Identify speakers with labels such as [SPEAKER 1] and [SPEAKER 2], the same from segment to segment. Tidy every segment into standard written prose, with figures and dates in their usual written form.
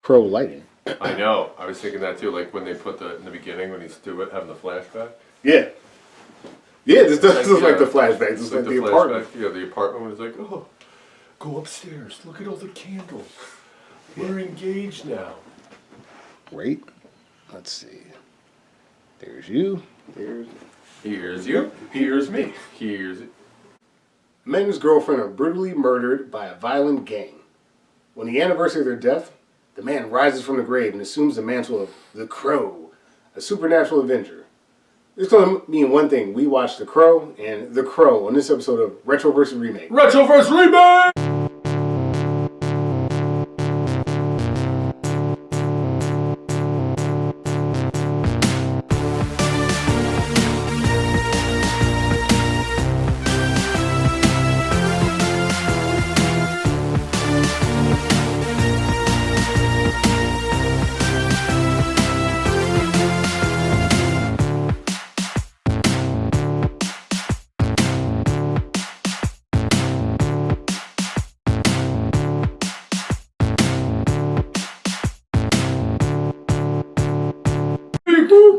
[SPEAKER 1] Crow lighting.
[SPEAKER 2] I know. I was thinking that too. Like when they put in the beginning when he's doing having the flashback.
[SPEAKER 1] Yeah. Yeah, this does look like the flashback. It's like the apartment.
[SPEAKER 2] Yeah, the apartment was like, oh, go upstairs. Look at all the candles. We're engaged now.
[SPEAKER 1] Wait. Let's see. There's you.
[SPEAKER 2] Here's you. Here's me. Here's it.
[SPEAKER 1] A man and his girlfriend are brutally murdered by a violent gang. On the anniversary of their death, the man rises from the grave and assumes the mantle of the Crow, a supernatural avenger. It's going to mean one thing. We watched The Crow and The Crow on this episode of Retro vs. Remake.
[SPEAKER 2] Retro vs. Remake!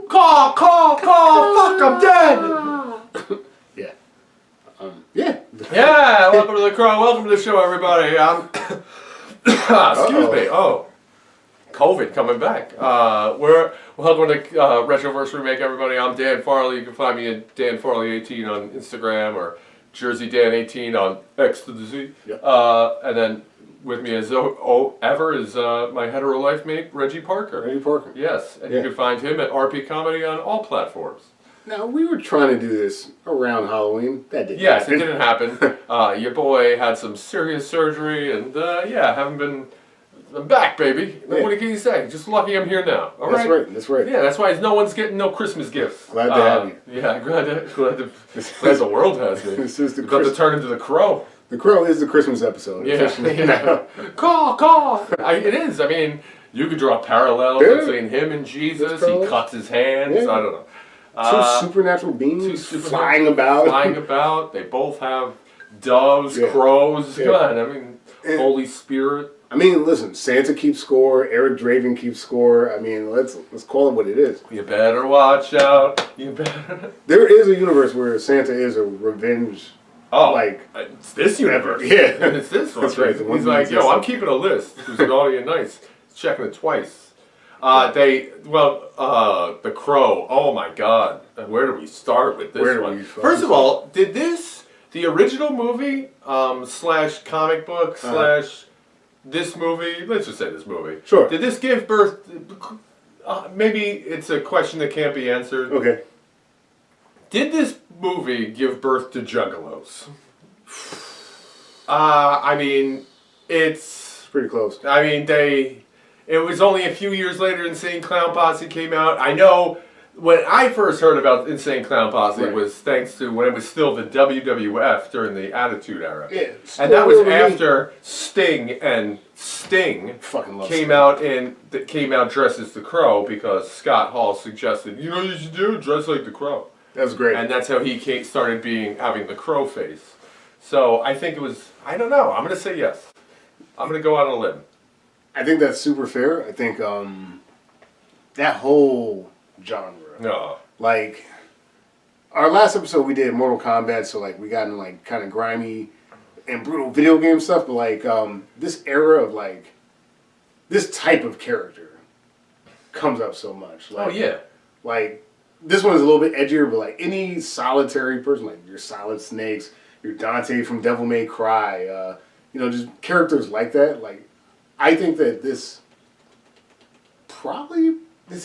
[SPEAKER 2] Call, fuck, I'm dead!
[SPEAKER 1] Yeah. Yeah.
[SPEAKER 2] Yeah, welcome to The Crow, welcome to the show, everybody. Excuse me, COVID coming back. Welcome to Retro vs. Remake, everybody. I'm Dan Farley. You can find me at Dan Farley18 on Instagram or Jersey Dan18 on X to the Z.
[SPEAKER 1] Yep.
[SPEAKER 2] And then with me as ever is my hetero life mate, Reggie Parker.
[SPEAKER 1] Reggie Parker.
[SPEAKER 2] Yes, and you can find him at RP Comedy on all platforms.
[SPEAKER 1] Now, we were trying to do this around Halloween. That didn't happen.
[SPEAKER 2] It didn't happen. Your boy had some serious surgery, and I'm back, baby.
[SPEAKER 1] Yeah.
[SPEAKER 2] What can you say? Just lucky I'm here now. All
[SPEAKER 1] That's
[SPEAKER 2] right?
[SPEAKER 1] That's right.
[SPEAKER 2] Yeah, that's why no one's getting no Christmas gifts.
[SPEAKER 1] Glad to have you.
[SPEAKER 2] Yeah, glad the world has me.
[SPEAKER 1] This is the
[SPEAKER 2] About to turn into the Crow.
[SPEAKER 1] The Crow is the Christmas episode.
[SPEAKER 2] Yeah. Call. It is. I mean, you could draw parallels between him and Jesus. He cuts his hands.
[SPEAKER 1] Yeah.
[SPEAKER 2] I don't know.
[SPEAKER 1] Two supernatural beings flying about.
[SPEAKER 2] They both have doves, crows.
[SPEAKER 1] Yeah.
[SPEAKER 2] God, I mean, Holy Spirit.
[SPEAKER 1] I mean, listen, Santa keeps score, Eric Draven keeps score. I mean, let's call it what it is.
[SPEAKER 2] You better watch out. You better.
[SPEAKER 1] There is a universe where Santa is a revenge.
[SPEAKER 2] Oh,
[SPEAKER 1] like
[SPEAKER 2] it's this universe.
[SPEAKER 1] Yeah,
[SPEAKER 2] it's this one.
[SPEAKER 1] That's right.
[SPEAKER 2] He's like, yo, I'm keeping a list. Who's naughty and nice? He's checking it twice. The Crow. Oh my God. Where do we start with this one? First of all, did the original movie slash comic book slash this movie? Let's just say this movie.
[SPEAKER 1] Sure.
[SPEAKER 2] Did this give birth? Maybe it's a question that can't be answered.
[SPEAKER 1] Okay.
[SPEAKER 2] Did this movie give birth to juggalos? I mean, it's
[SPEAKER 1] pretty close.
[SPEAKER 2] I mean, it was only a few years later Insane Clown Posse came out. I know when I first heard about Insane Clown Posse was thanks to when it was still the WWF during the Attitude Era.
[SPEAKER 1] Yeah.
[SPEAKER 2] And that was after Sting came out dressed as the Crow because Scott Hall suggested, you know what you should do? Dress like the Crow.
[SPEAKER 1] That's great.
[SPEAKER 2] And that's how he started having the Crow face. So I think it was, I don't know, I'm going to say yes. I'm going to go out on a limb.
[SPEAKER 1] I think that's super fair. I think that whole genre.
[SPEAKER 2] No.
[SPEAKER 1] Like, our last episode we did Mortal Kombat, so like we got in like kind of grimy and brutal video game stuff, but like this era of like this type of character comes up so much. Like,
[SPEAKER 2] oh yeah.
[SPEAKER 1] Like, this one is a little bit edgier, but like any solitary person, like your Solid Snakes, your Dante from Devil May Cry, just characters like that. Like, I think that this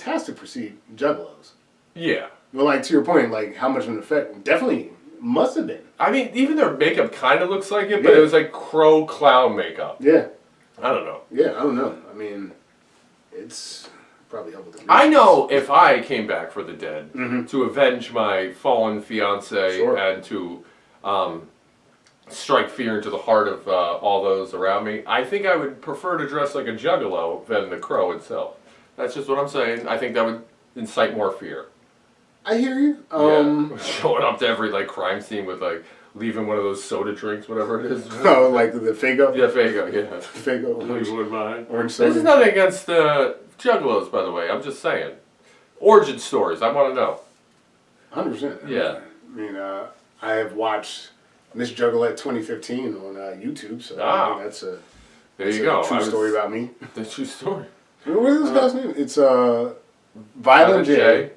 [SPEAKER 1] has to precede Juggalos.
[SPEAKER 2] Yeah.
[SPEAKER 1] But like to your point, like how much of an effect definitely must have been.
[SPEAKER 2] I mean, even their makeup kind of looks like it, but it was like Crow clown makeup.
[SPEAKER 1] Yeah.
[SPEAKER 2] I don't know.
[SPEAKER 1] Yeah, I don't know. I mean, it's probably helped with the
[SPEAKER 2] I know if I came back for the dead to avenge my fallen fiance and to strike fear into the heart of all those around me, I think I would prefer to dress like a juggalo than the Crow itself. That's just what I'm saying. I think that would incite more fear.
[SPEAKER 1] I hear you.
[SPEAKER 2] Showing up to every like crime scene with like leaving one of those soda drinks, whatever it is.
[SPEAKER 1] Oh, like the Faygo?
[SPEAKER 2] Yeah, Faygo, yeah.
[SPEAKER 1] Faygo.
[SPEAKER 2] You wouldn't mind.
[SPEAKER 1] Orange soda.
[SPEAKER 2] This is nothing against Juggalos, by the way. I'm just saying. Origin stories, I want to know.
[SPEAKER 1] 100%.
[SPEAKER 2] Yeah.
[SPEAKER 1] I mean, I have watched Miss Juggalette 2015 on YouTube, so that's a
[SPEAKER 2] there you go.
[SPEAKER 1] True story about me.
[SPEAKER 2] The true story.
[SPEAKER 1] What is this guy's name? It's Violent J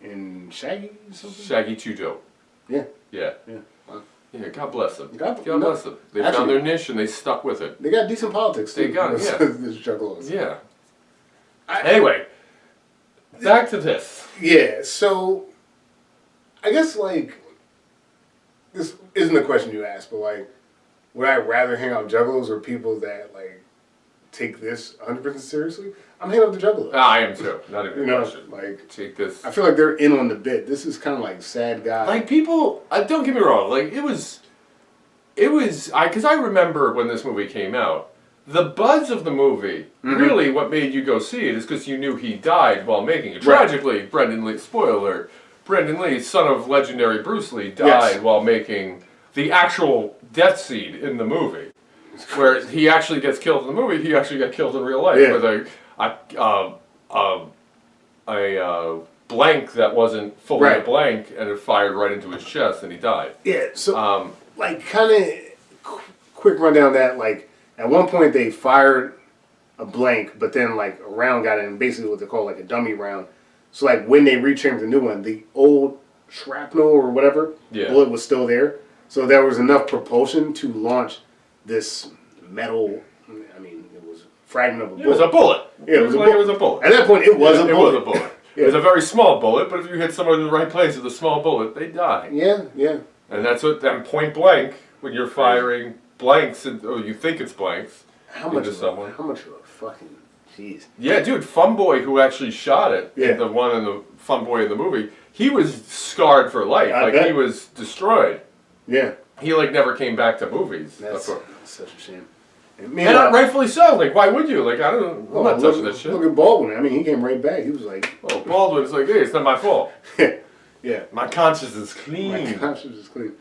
[SPEAKER 1] and Shaggy something?
[SPEAKER 2] Shaggy Two Dope.
[SPEAKER 1] Yeah.
[SPEAKER 2] Yeah.
[SPEAKER 1] Yeah. Wow.
[SPEAKER 2] Yeah, God bless them.
[SPEAKER 1] God
[SPEAKER 2] bless them. They found their niche and they stuck with it.
[SPEAKER 1] They got decent politics too.
[SPEAKER 2] They got it, yeah.
[SPEAKER 1] This Juggalos.
[SPEAKER 2] Yeah. Anyway, back to this.
[SPEAKER 1] Yeah, so I guess like this isn't the question you asked, but like would I rather hang out with Juggalos or people that like take this 100% seriously? I'm hanging out with the Juggalos.
[SPEAKER 2] I am too. Not even a question.
[SPEAKER 1] Like
[SPEAKER 2] take this.
[SPEAKER 1] I feel like they're in on the bit. This is kind of like sad guy.
[SPEAKER 2] Like people, don't get me wrong. Like it was, because I remember when this movie came out, the buzz of the movie. Really, what made you go see it is because you knew he died while making it. Tragically, Brendan Lee. Spoiler alert: Brendan Lee, son of legendary Bruce Lee, died while making the actual death scene in the movie, where he actually gets killed in the movie. He actually got killed in real life with a blank that wasn't fully a blank, and it fired right into his chest, and he died.
[SPEAKER 1] Yeah. So, like, kind of quick rundown that like at one point they fired a blank, but then like a round got in, basically what they call like a dummy round. So like when they rechambered the new one, the old shrapnel or whatever bullet was still there. So there was enough propulsion to launch this metal. I mean, it was a fragment of a bullet.
[SPEAKER 2] It was a bullet.
[SPEAKER 1] Yeah,
[SPEAKER 2] it was a bullet.
[SPEAKER 1] At that point, it was a bullet.
[SPEAKER 2] It was a bullet. It was a very small bullet, but if you hit someone in the right place with a small bullet, they die.
[SPEAKER 1] Yeah, yeah.
[SPEAKER 2] And that's what them point blank when you're firing blanks, or you think it's blanks.
[SPEAKER 1] How much of a fucking jeez.
[SPEAKER 2] Yeah, dude, Funboy, who actually shot it, the one in the Funboy in the movie, he was scarred for life. He was destroyed.
[SPEAKER 1] Yeah.
[SPEAKER 2] He like never came back to movies.
[SPEAKER 1] That's such a shame.
[SPEAKER 2] And rightfully so. Like, why would you? Like, I'm not touching that shit.
[SPEAKER 1] Look at Baldwin. I mean, he came right back. He was like,
[SPEAKER 2] "Oh, Baldwin's like, hey, it's not my fault.
[SPEAKER 1] Yeah.
[SPEAKER 2] My conscience is clean.
[SPEAKER 1] My conscience is clean."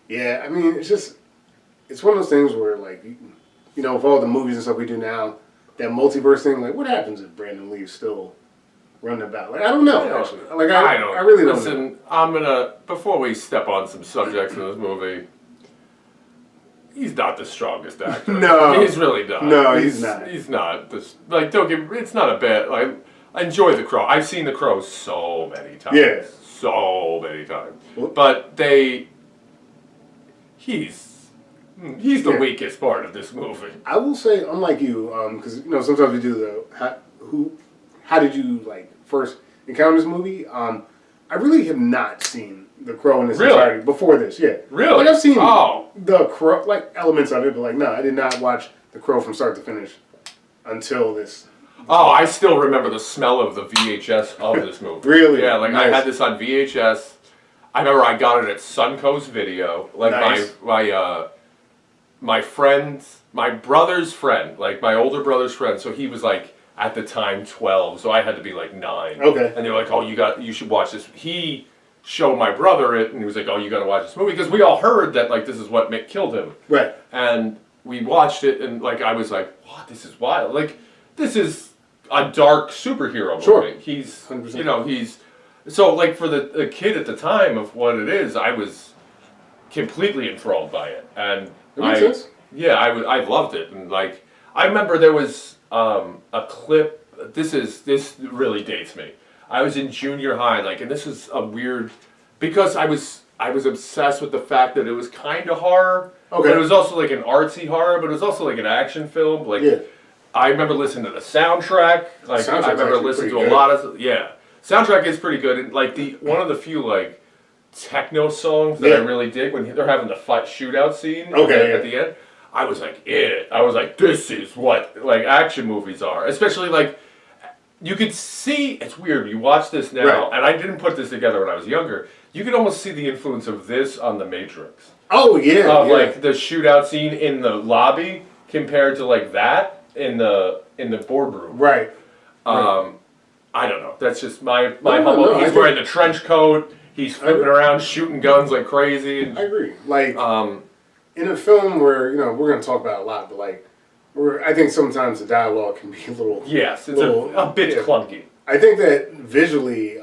[SPEAKER 1] Yeah, I mean, it's one of those things where, like, you know, with all the movies and stuff we do now, that multiverse thing, like, what happens if Brandon Lee's still running about? Like, I don't know, actually. Like, I really don't know.
[SPEAKER 2] Listen, I'm gonna, before we step on some subjects in this movie, he's not the strongest actor.
[SPEAKER 1] No.
[SPEAKER 2] He's really not.
[SPEAKER 1] No, he's not.
[SPEAKER 2] He's not. Like, it's not a bad, like, I enjoy The Crow. I've seen The Crow so many times.
[SPEAKER 1] Yeah.
[SPEAKER 2] So many times. But he's the weakest part of this movie.
[SPEAKER 1] I will say, unlike you, because you know sometimes we do how did you like first encounter this movie? I really have not seen The Crow in its entirety before this. Yeah,
[SPEAKER 2] really.
[SPEAKER 1] Like I've seen The Crow, like elements of it, but like no, I did not watch The Crow from start to finish until this.
[SPEAKER 2] Oh, I still remember the smell of the VHS of this movie.
[SPEAKER 1] Really?
[SPEAKER 2] Yeah, like
[SPEAKER 1] nice.
[SPEAKER 2] I had this on VHS. I remember I got it at Suncoast Video. Like my friend's, my brother's friend, like my older brother's friend. So he was like at the time 12, so I had to be like 9.
[SPEAKER 1] Okay.
[SPEAKER 2] And they were like, "Oh, you should watch this." He showed my brother it, and he was like, "Oh, you got to watch this movie," because we all heard that like this is what killed him.
[SPEAKER 1] Right.
[SPEAKER 2] And we watched it, and like I was like, "What? This is wild! Like this is a dark superhero movie."
[SPEAKER 1] Sure.
[SPEAKER 2] He's
[SPEAKER 1] 100%.
[SPEAKER 2] you know he's so like for the kid at the time of what it is, I was completely enthralled by it, and I loved it, and like I remember there was a clip. This really dates me. I was in junior high, like, and this is a weird because I was obsessed with the fact that it was kind of horror.
[SPEAKER 1] Okay.
[SPEAKER 2] But it was also like an artsy horror, but it was also like an action film. Like I remember listening to the soundtrack. Like I remember listening to a lot of soundtrack is pretty good, and like one of the few like techno songs that I really dig when they're having the fight shootout scene at the end. I was like, this is what like action movies are. Especially like you could see it's weird. You watch this now, and I didn't put this together when I was younger. You could almost see the influence of this on The Matrix.
[SPEAKER 1] Oh yeah.
[SPEAKER 2] Like the shootout scene in the lobby compared to like that in the boardroom.
[SPEAKER 1] Right.
[SPEAKER 2] I don't know. That's just my humble. He's wearing the trench coat. he's flipping around, shooting guns like crazy. And,
[SPEAKER 1] I agree. Like, in a film where, we're going to talk about it a lot, but like, I think sometimes the dialogue can be a little...
[SPEAKER 2] Yes, it's a bit clunky.
[SPEAKER 1] I think that visually,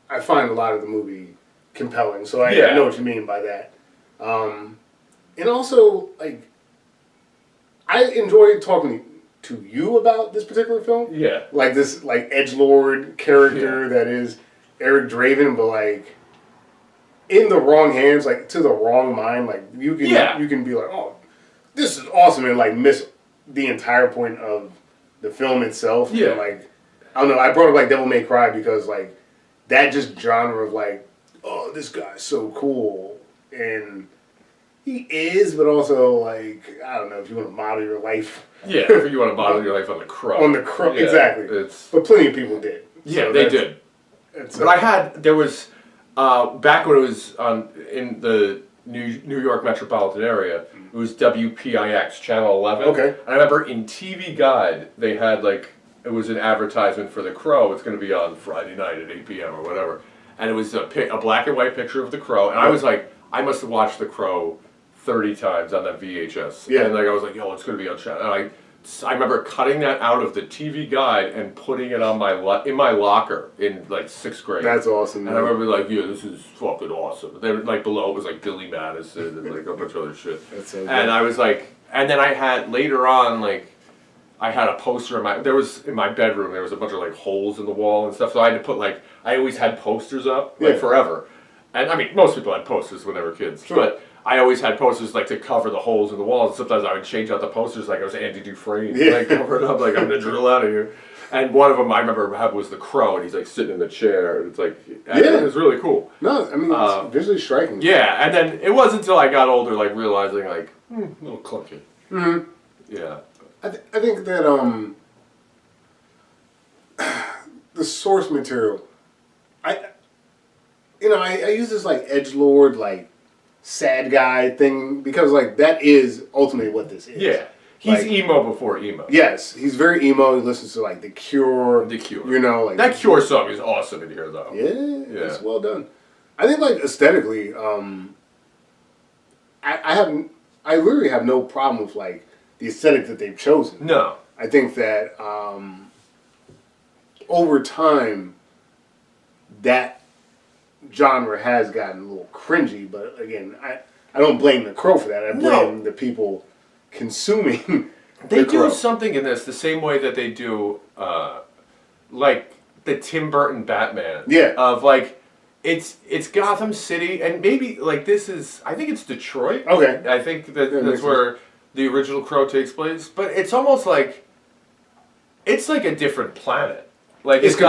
[SPEAKER 1] I find a lot of the movie compelling, so I know what you mean by that. And also, like, I enjoyed talking to you about this particular film.
[SPEAKER 2] Yeah.
[SPEAKER 1] Like this, like, edgelord character that is Eric Draven, but like, in the wrong hands, like, to the wrong mind, like, you can be like, oh, this is awesome, and like, miss the entire point of the film itself.
[SPEAKER 2] Yeah.
[SPEAKER 1] And, like, I don't know, I brought up, like, Devil May Cry because, like, that just genre of, like, oh, this guy's so cool, and he is, but also, like, I don't know, if you want to model your life.
[SPEAKER 2] Yeah, if you want to model your life on the Crow.
[SPEAKER 1] On the Crow, exactly. But plenty of people did.
[SPEAKER 2] Yeah, so they did. But there was, back when it was in the New York metropolitan area, it was WPIX, Channel 11.
[SPEAKER 1] Okay.
[SPEAKER 2] And I remember in TV Guide, they had, like, it was an advertisement for The Crow. It's going to be on Friday night at 8 p.m. or whatever. And it was a black and white picture of The Crow. And I was like, I must have watched The Crow 30 times on that VHS. Yeah. And like I was like, yo, it's going to be on channel. And I remember cutting that out of the TV Guide and putting it on in my locker in like 6th grade.
[SPEAKER 1] That's awesome. Man.
[SPEAKER 2] And I remember like, yeah, this is fucking awesome. Then like below it was like Billy Madison and like a bunch of other shit. That's so good. And I was like, and then I had later on like, I had a poster in my bedroom. There was a bunch of like holes in the wall and stuff. So I had to put like, I always had posters up like forever. And I mean, most people had posters when they were kids, but I always had posters like to cover the holes in the walls. And sometimes I would change out the posters like I was Andy Dufresne, like cover it up like I'm gonna drill out of here. And one of them I remember was the Crow, and he's like sitting in the chair, and it's like, it was really cool.
[SPEAKER 1] No, I mean it's visually striking.
[SPEAKER 2] Yeah, and then it wasn't until I got older, like realizing like, a little clunky. Mm-hmm. Yeah.
[SPEAKER 1] I think that the source material, I use this like edgelord like sad guy thing because like that is ultimately what this is.
[SPEAKER 2] Yeah, he's like, emo before emo.
[SPEAKER 1] Yes, he's very emo. He listens to like The Cure.
[SPEAKER 2] The Cure.
[SPEAKER 1] Like
[SPEAKER 2] that Cure song is awesome in here though.
[SPEAKER 1] Yeah, it's well done. I think like aesthetically, I literally have no problem with like the aesthetic that they've chosen.
[SPEAKER 2] No. I
[SPEAKER 1] think that over time, that genre has gotten a little cringy, but again, I don't blame The Crow for that. I blame the people consuming
[SPEAKER 2] They do something in this the same way that they do, like, the Tim Burton Batman.
[SPEAKER 1] Yeah.
[SPEAKER 2] Of, like, it's Gotham City, and maybe, like, I think it's Detroit.
[SPEAKER 1] Okay.
[SPEAKER 2] I think that's where the original Crow takes place, but it's almost like it's like a different planet. Like it's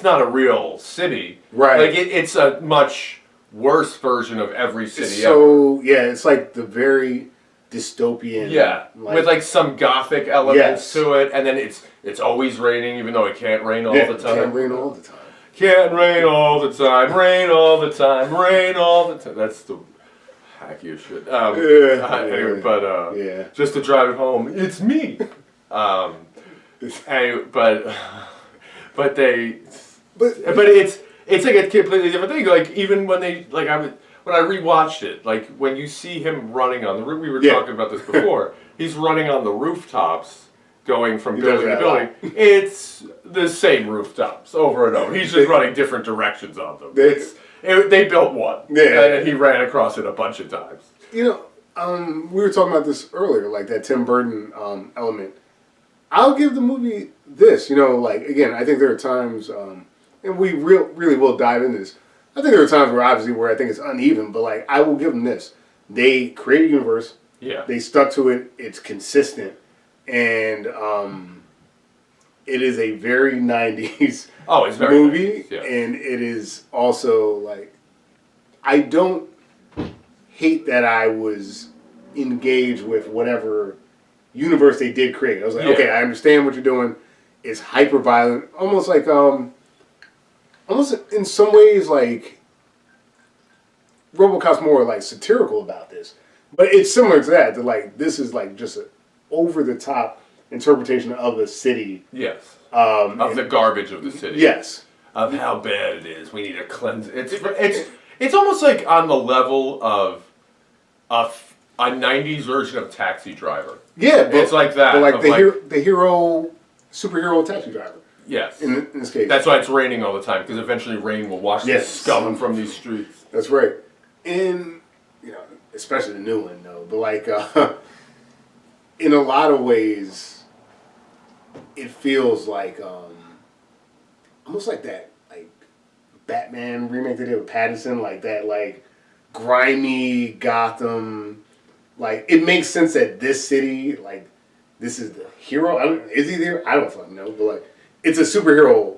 [SPEAKER 2] not a real city.
[SPEAKER 1] Right.
[SPEAKER 2] Like it's a much worse version of every city
[SPEAKER 1] ever. Yeah, it's like the very dystopian.
[SPEAKER 2] Yeah, with like some gothic elements to it, and then it's always raining, even though it can't rain all the time.
[SPEAKER 1] Can't rain all the time.
[SPEAKER 2] Can't rain all the time. Rain all the time. Rain all the time. That's the hackiest shit. Anyway, but just to drive it home, it's me. But it's like a completely different thing. Like even when when I rewatched it, like when you see him running on the roof, we were talking about this before. He's running on the rooftops, going from building to building. It's the same rooftops over and over. He's just running different directions on them. They built one, and he ran across it a bunch of times.
[SPEAKER 1] We were talking about this earlier, like that Tim Burton element. I'll give the movie this, like, again, I think there are times, and we really will dive into this. I think there are times where I think it's uneven, but, like, I will give them this. They created a universe.
[SPEAKER 2] Yeah.
[SPEAKER 1] They stuck to it. It's consistent. And it is a very 90s
[SPEAKER 2] it's very
[SPEAKER 1] movie.
[SPEAKER 2] 90s, yeah.
[SPEAKER 1] And it is also, like, I don't hate that I was engaged with whatever universe they did create. I was like, okay, I understand what you're doing. It's hyper violent, almost like almost in some ways like RoboCop's more like satirical about this, but it's similar to that. That like this is like just an over the top interpretation of a city.
[SPEAKER 2] Yes. Of the garbage of the city.
[SPEAKER 1] Yes.
[SPEAKER 2] of how bad it is. We need to cleanse it. It's almost like on the level of a 90s version of Taxi Driver.
[SPEAKER 1] Yeah, but,
[SPEAKER 2] it's like that.
[SPEAKER 1] But like the hero, superhero taxi driver.
[SPEAKER 2] Yes.
[SPEAKER 1] In this case.
[SPEAKER 2] That's why it's raining all the time, because eventually rain will wash the scum from these streets.
[SPEAKER 1] That's right. And, especially the new one, though. But, like, in a lot of ways, it feels like, almost like that, like, Batman remake they did with Pattinson, like that, like, grimy Gotham. Like, it makes sense that this city, like, this is the hero. Is he there? I don't fucking know. But, like, it's a superhero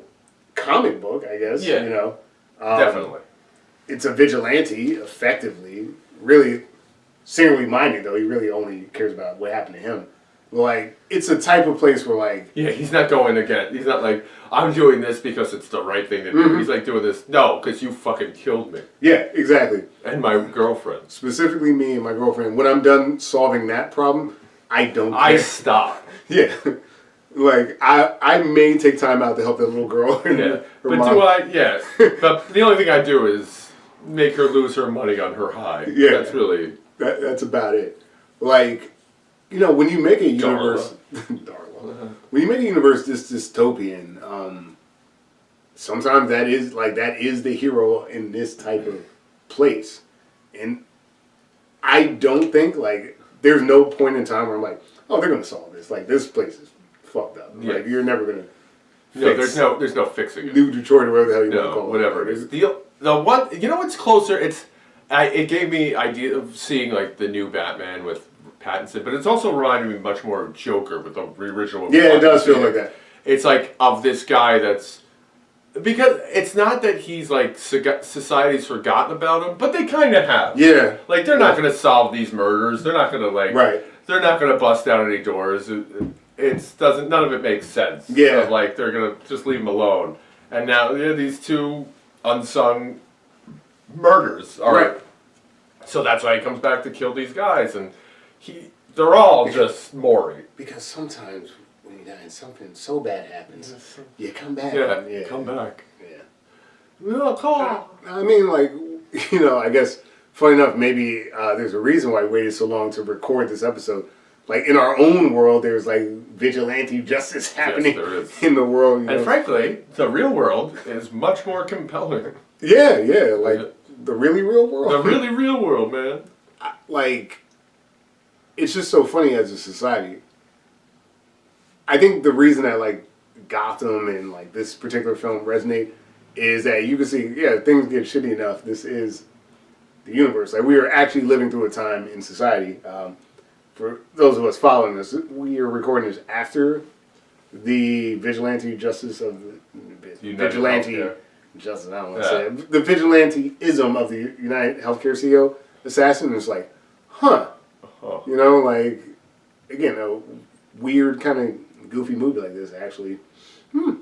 [SPEAKER 1] comic book, I guess.
[SPEAKER 2] Yeah. Definitely.
[SPEAKER 1] It's a vigilante, effectively. Really singularly minded, though. He really only cares about what happened to him. But, like, it's a type of place where, like...
[SPEAKER 2] Yeah, he's not going again. He's not like, I'm doing this because it's the right thing to do. Mm-hmm. He's like doing this, no, because you fucking killed me.
[SPEAKER 1] Yeah, exactly.
[SPEAKER 2] And my girlfriend.
[SPEAKER 1] Specifically me and my girlfriend. When I'm done solving that problem, I don't care.
[SPEAKER 2] I stop.
[SPEAKER 1] Yeah. Like, I may take time out to help that little girl. And
[SPEAKER 2] yeah.
[SPEAKER 1] her
[SPEAKER 2] but
[SPEAKER 1] mom.
[SPEAKER 2] do I, yeah. But the only thing I do is make her lose her money on her high.
[SPEAKER 1] Yeah.
[SPEAKER 2] That's really...
[SPEAKER 1] That's about it. Like, when you make a universe... Darla. When you make a universe this dystopian, sometimes that is the hero in this type of place. And I don't think, like, there's no point in time where I'm like, oh, they're going to solve this. Like, this place is fucked up. Yeah. Like, you're never going to fix
[SPEAKER 2] there's no fixing it.
[SPEAKER 1] New Detroit or whatever the hell you want to call it.
[SPEAKER 2] Whatever it is. The one, what's closer, it gave me idea of seeing, like, the new Batman with Pattinson, but it's also reminded me much more of Joker with the original.
[SPEAKER 1] Yeah, it does feel like that.
[SPEAKER 2] It's like of this guy that's, because it's not that he's like society's forgotten about him, but they kind of have.
[SPEAKER 1] Yeah,
[SPEAKER 2] like they're not going to solve these murders. They're not going to They're not going to bust down any doors. None of it makes sense.
[SPEAKER 1] Yeah,
[SPEAKER 2] like they're going to just leave him alone. And now these two unsung murders. All right. So that's why he comes back to kill these guys, and they're all just Maury.
[SPEAKER 1] Because sometimes when you die and something so bad happens, you come back.
[SPEAKER 2] Yeah, come back.
[SPEAKER 1] Yeah. I mean, like, I guess, funny enough, maybe there's a reason why I waited so long to record this episode. Like, in our own world, there's, like, vigilante justice happening in the world.
[SPEAKER 2] And frankly, the real world is much more compelling.
[SPEAKER 1] Yeah, like, the really real world.
[SPEAKER 2] The really real world, man.
[SPEAKER 1] Like, it's just so funny as a society. I think the reason that, like, Gotham and, like, this particular film resonate is that you can see, things get shitty enough. This is the universe. Like, we are actually living through a time in society. For those of us following this, we are recording this after the vigilante justice of the vigilante justice. I don't want to say it. The vigilanteism of the United Healthcare CEO assassin is like, like, again, a weird kind of goofy movie like this. Actually,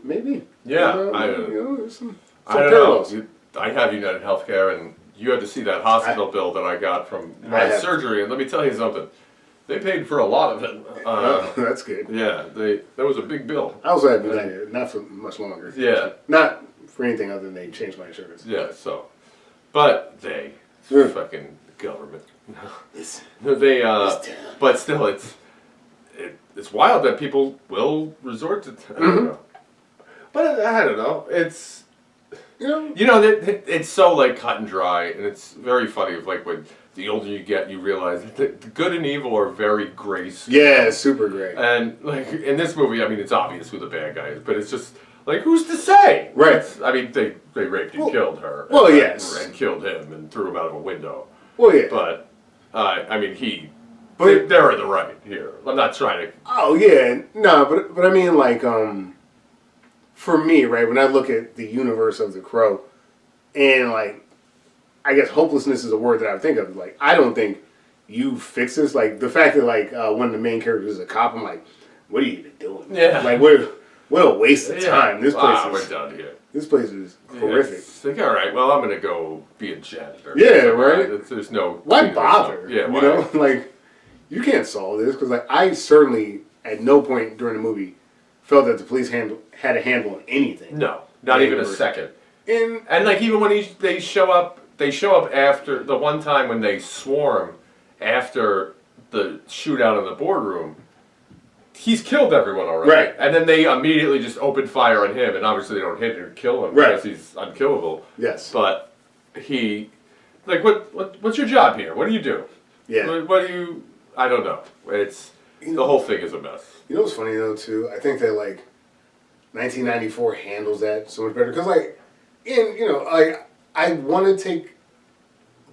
[SPEAKER 1] maybe.
[SPEAKER 2] Yeah,
[SPEAKER 1] there's some
[SPEAKER 2] I don't
[SPEAKER 1] parallels.
[SPEAKER 2] know. I have United Healthcare, and you had to see that hospital bill that I got from my surgery, and let me tell you something. They paid for a lot of it.
[SPEAKER 1] That's good.
[SPEAKER 2] Yeah, that was a big bill.
[SPEAKER 1] I also had United, not for much longer.
[SPEAKER 2] Yeah.
[SPEAKER 1] Not for anything other than they changed my insurance.
[SPEAKER 2] Yeah, but fucking government. They, but still, it's wild that people will resort to, I don't know. But I don't know, it's, it's so, like, cut and dry, and it's very funny, like, when the older you get, you realize that the good and evil are very gray.
[SPEAKER 1] Yeah, super gray.
[SPEAKER 2] And, like, in this movie, I mean, it's obvious who the bad guy is, but it's just, like, who's to say?
[SPEAKER 1] Right.
[SPEAKER 2] I mean, they raped and killed her.
[SPEAKER 1] Well, yes.
[SPEAKER 2] And killed him and threw him out of a window.
[SPEAKER 1] Well, yeah.
[SPEAKER 2] But, I mean, they're in the right here. I'm not trying to...
[SPEAKER 1] Oh, yeah. No, but I mean, like, for me, right, when I look at the universe of The Crow, and, like, I guess hopelessness is a word that I think of. Like, I don't think you fix this. Like, the fact that, like, one of the main characters is a cop, I'm like, what are you even doing?
[SPEAKER 2] Yeah.
[SPEAKER 1] Like, what a waste of time. This place is...
[SPEAKER 2] we're done here.
[SPEAKER 1] This place is horrific.
[SPEAKER 2] It's like, all right, well, I'm going to go be a janitor.
[SPEAKER 1] Yeah, right?
[SPEAKER 2] There's no...
[SPEAKER 1] Why bother?
[SPEAKER 2] Yeah, why?
[SPEAKER 1] You know? Like, you can't solve this. Because, like, I certainly, at no point during the movie, felt that the police had a handle on anything.
[SPEAKER 2] No. Not even a second. And like even when they show up after the one time when they swarm after the shootout in the boardroom. He's killed everyone already,
[SPEAKER 1] right?
[SPEAKER 2] And then they immediately just open fire on him, and obviously they don't hit or kill him because he's unkillable.
[SPEAKER 1] Yes,
[SPEAKER 2] but he, like, what's your job here? What do you do?
[SPEAKER 1] Yeah,
[SPEAKER 2] what do you? I don't know. It's the whole thing is a mess.
[SPEAKER 1] You know what's funny though too? I think that like 1994 handles that so much better because like, I want to take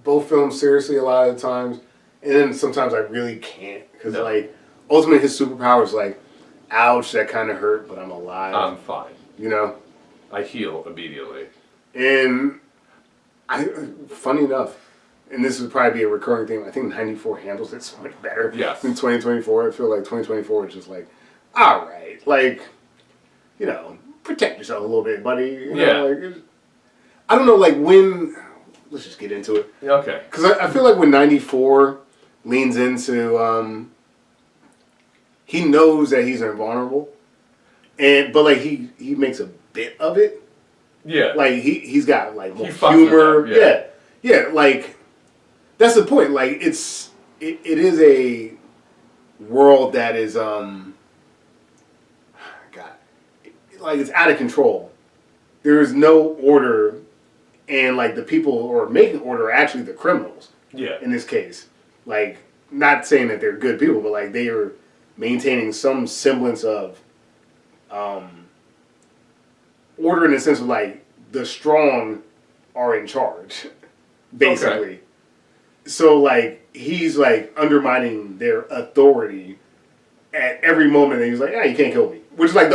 [SPEAKER 1] both films seriously a lot of the times, and then sometimes I really can't because like. Ultimately, his superpower is like, ouch, that kind of hurt, but I'm alive.
[SPEAKER 2] I'm fine.
[SPEAKER 1] You know?
[SPEAKER 2] I heal immediately.
[SPEAKER 1] And funny enough, and this would probably be a recurring theme, I think 94 handles it so much better than 2024. I feel like 2024 is just like, all right, like, protect yourself a little bit, buddy. You know, like, I don't know, like when, let's just get into it.
[SPEAKER 2] Okay.
[SPEAKER 1] Because I feel like when 94 leans into, he knows that he's invulnerable, but like he makes a bit of it.
[SPEAKER 2] Yeah.
[SPEAKER 1] Like he's got like more humor. Yeah. Like that's the point. Like it is a world that is God, like it's out of control. There is no order, and like the people who are making order are actually the criminals.
[SPEAKER 2] Yeah.
[SPEAKER 1] In this case, like not saying that they're good people, but like they are. Maintaining some semblance of order in the sense of like the strong are in charge, basically. Okay. So like he's like undermining their authority at every moment, and he's like, you can't kill me," which is like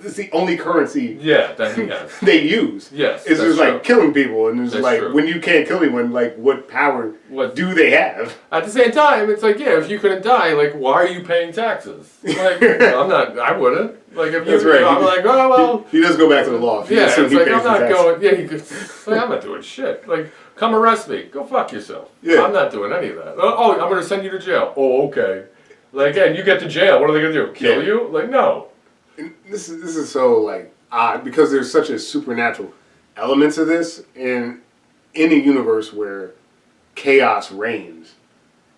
[SPEAKER 1] it's the only currency.
[SPEAKER 2] That he has.
[SPEAKER 1] They use.
[SPEAKER 2] Yes,
[SPEAKER 1] it's just like killing people, and it's like
[SPEAKER 2] true.
[SPEAKER 1] When you can't kill anyone, like what power do they have?
[SPEAKER 2] At the same time, it's like if you couldn't die, like why are you paying taxes? Like I'm not. I wouldn't. Like if you,
[SPEAKER 1] that's right.
[SPEAKER 2] I'm like, oh well.
[SPEAKER 1] He does go back to the law.
[SPEAKER 2] It's like I'm not going. Yeah, like, I'm not doing shit. Like come arrest me. Go fuck yourself. Yeah. I'm not doing any of that. Oh, I'm gonna send you to jail. Oh, okay. Like again, you get to jail. What are they gonna do? Kill you? Like no.
[SPEAKER 1] And this is so like odd because there's such a supernatural element to this in a universe where chaos reigns.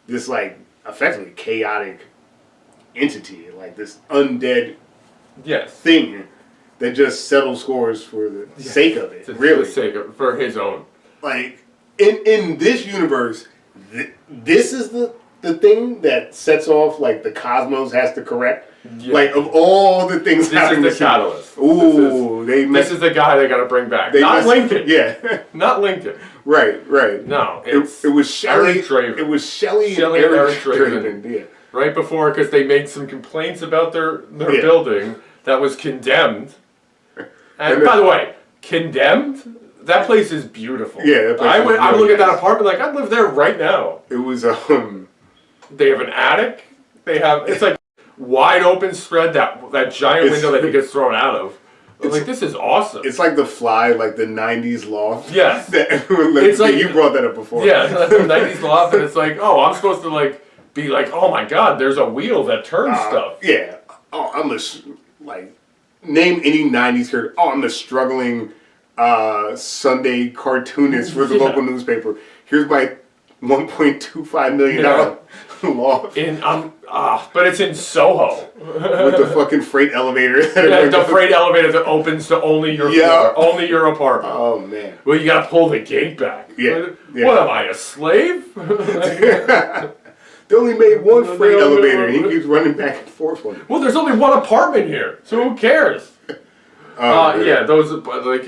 [SPEAKER 1] This like effectively chaotic entity, like this undead thing that just settles scores for the sake of it. Really,
[SPEAKER 2] for the sake of for his own.
[SPEAKER 1] Like in this universe, this is the thing that sets off like the cosmos has to correct. Yeah. Like of all the things,
[SPEAKER 2] this is the catalyst.
[SPEAKER 1] Ooh,
[SPEAKER 2] this is the guy they got to bring back. Not Lincoln.
[SPEAKER 1] Yeah,
[SPEAKER 2] not Lincoln.
[SPEAKER 1] Right.
[SPEAKER 2] No,
[SPEAKER 1] it was Shelley. It was Shelley and Eric Draven. Yeah.
[SPEAKER 2] Right before, because they made some complaints about their building that was condemned. And by the way, condemned. That place is beautiful. Yeah, that place I would look at that apartment like I'd live there right now.
[SPEAKER 1] It was
[SPEAKER 2] They have an attic. It's like wide open spread that giant window that he gets thrown out of. I'm like, this is awesome.
[SPEAKER 1] It's like The Fly, like the '90s loft.
[SPEAKER 2] Yes.
[SPEAKER 1] That everyone it's like you brought that up before.
[SPEAKER 2] Yeah, the '90s loft, and it's like, oh, I'm supposed to like be like, oh my god, there's a wheel that turns stuff.
[SPEAKER 1] Yeah. Oh, I'm name any '90s character. Oh, I'm a struggling Sunday cartoonist for the local newspaper. Here's my $1.25 million loft.
[SPEAKER 2] But it's in Soho.
[SPEAKER 1] With the fucking freight elevator.
[SPEAKER 2] The freight elevator that opens to only your floor, only your apartment.
[SPEAKER 1] Oh, man.
[SPEAKER 2] Well, you gotta pull the gate back.
[SPEAKER 1] Yeah.
[SPEAKER 2] What am I, a slave?
[SPEAKER 1] They only made one freight elevator and he keeps running back and forth on it.
[SPEAKER 2] Well, there's only one apartment here, so who cares? Those like,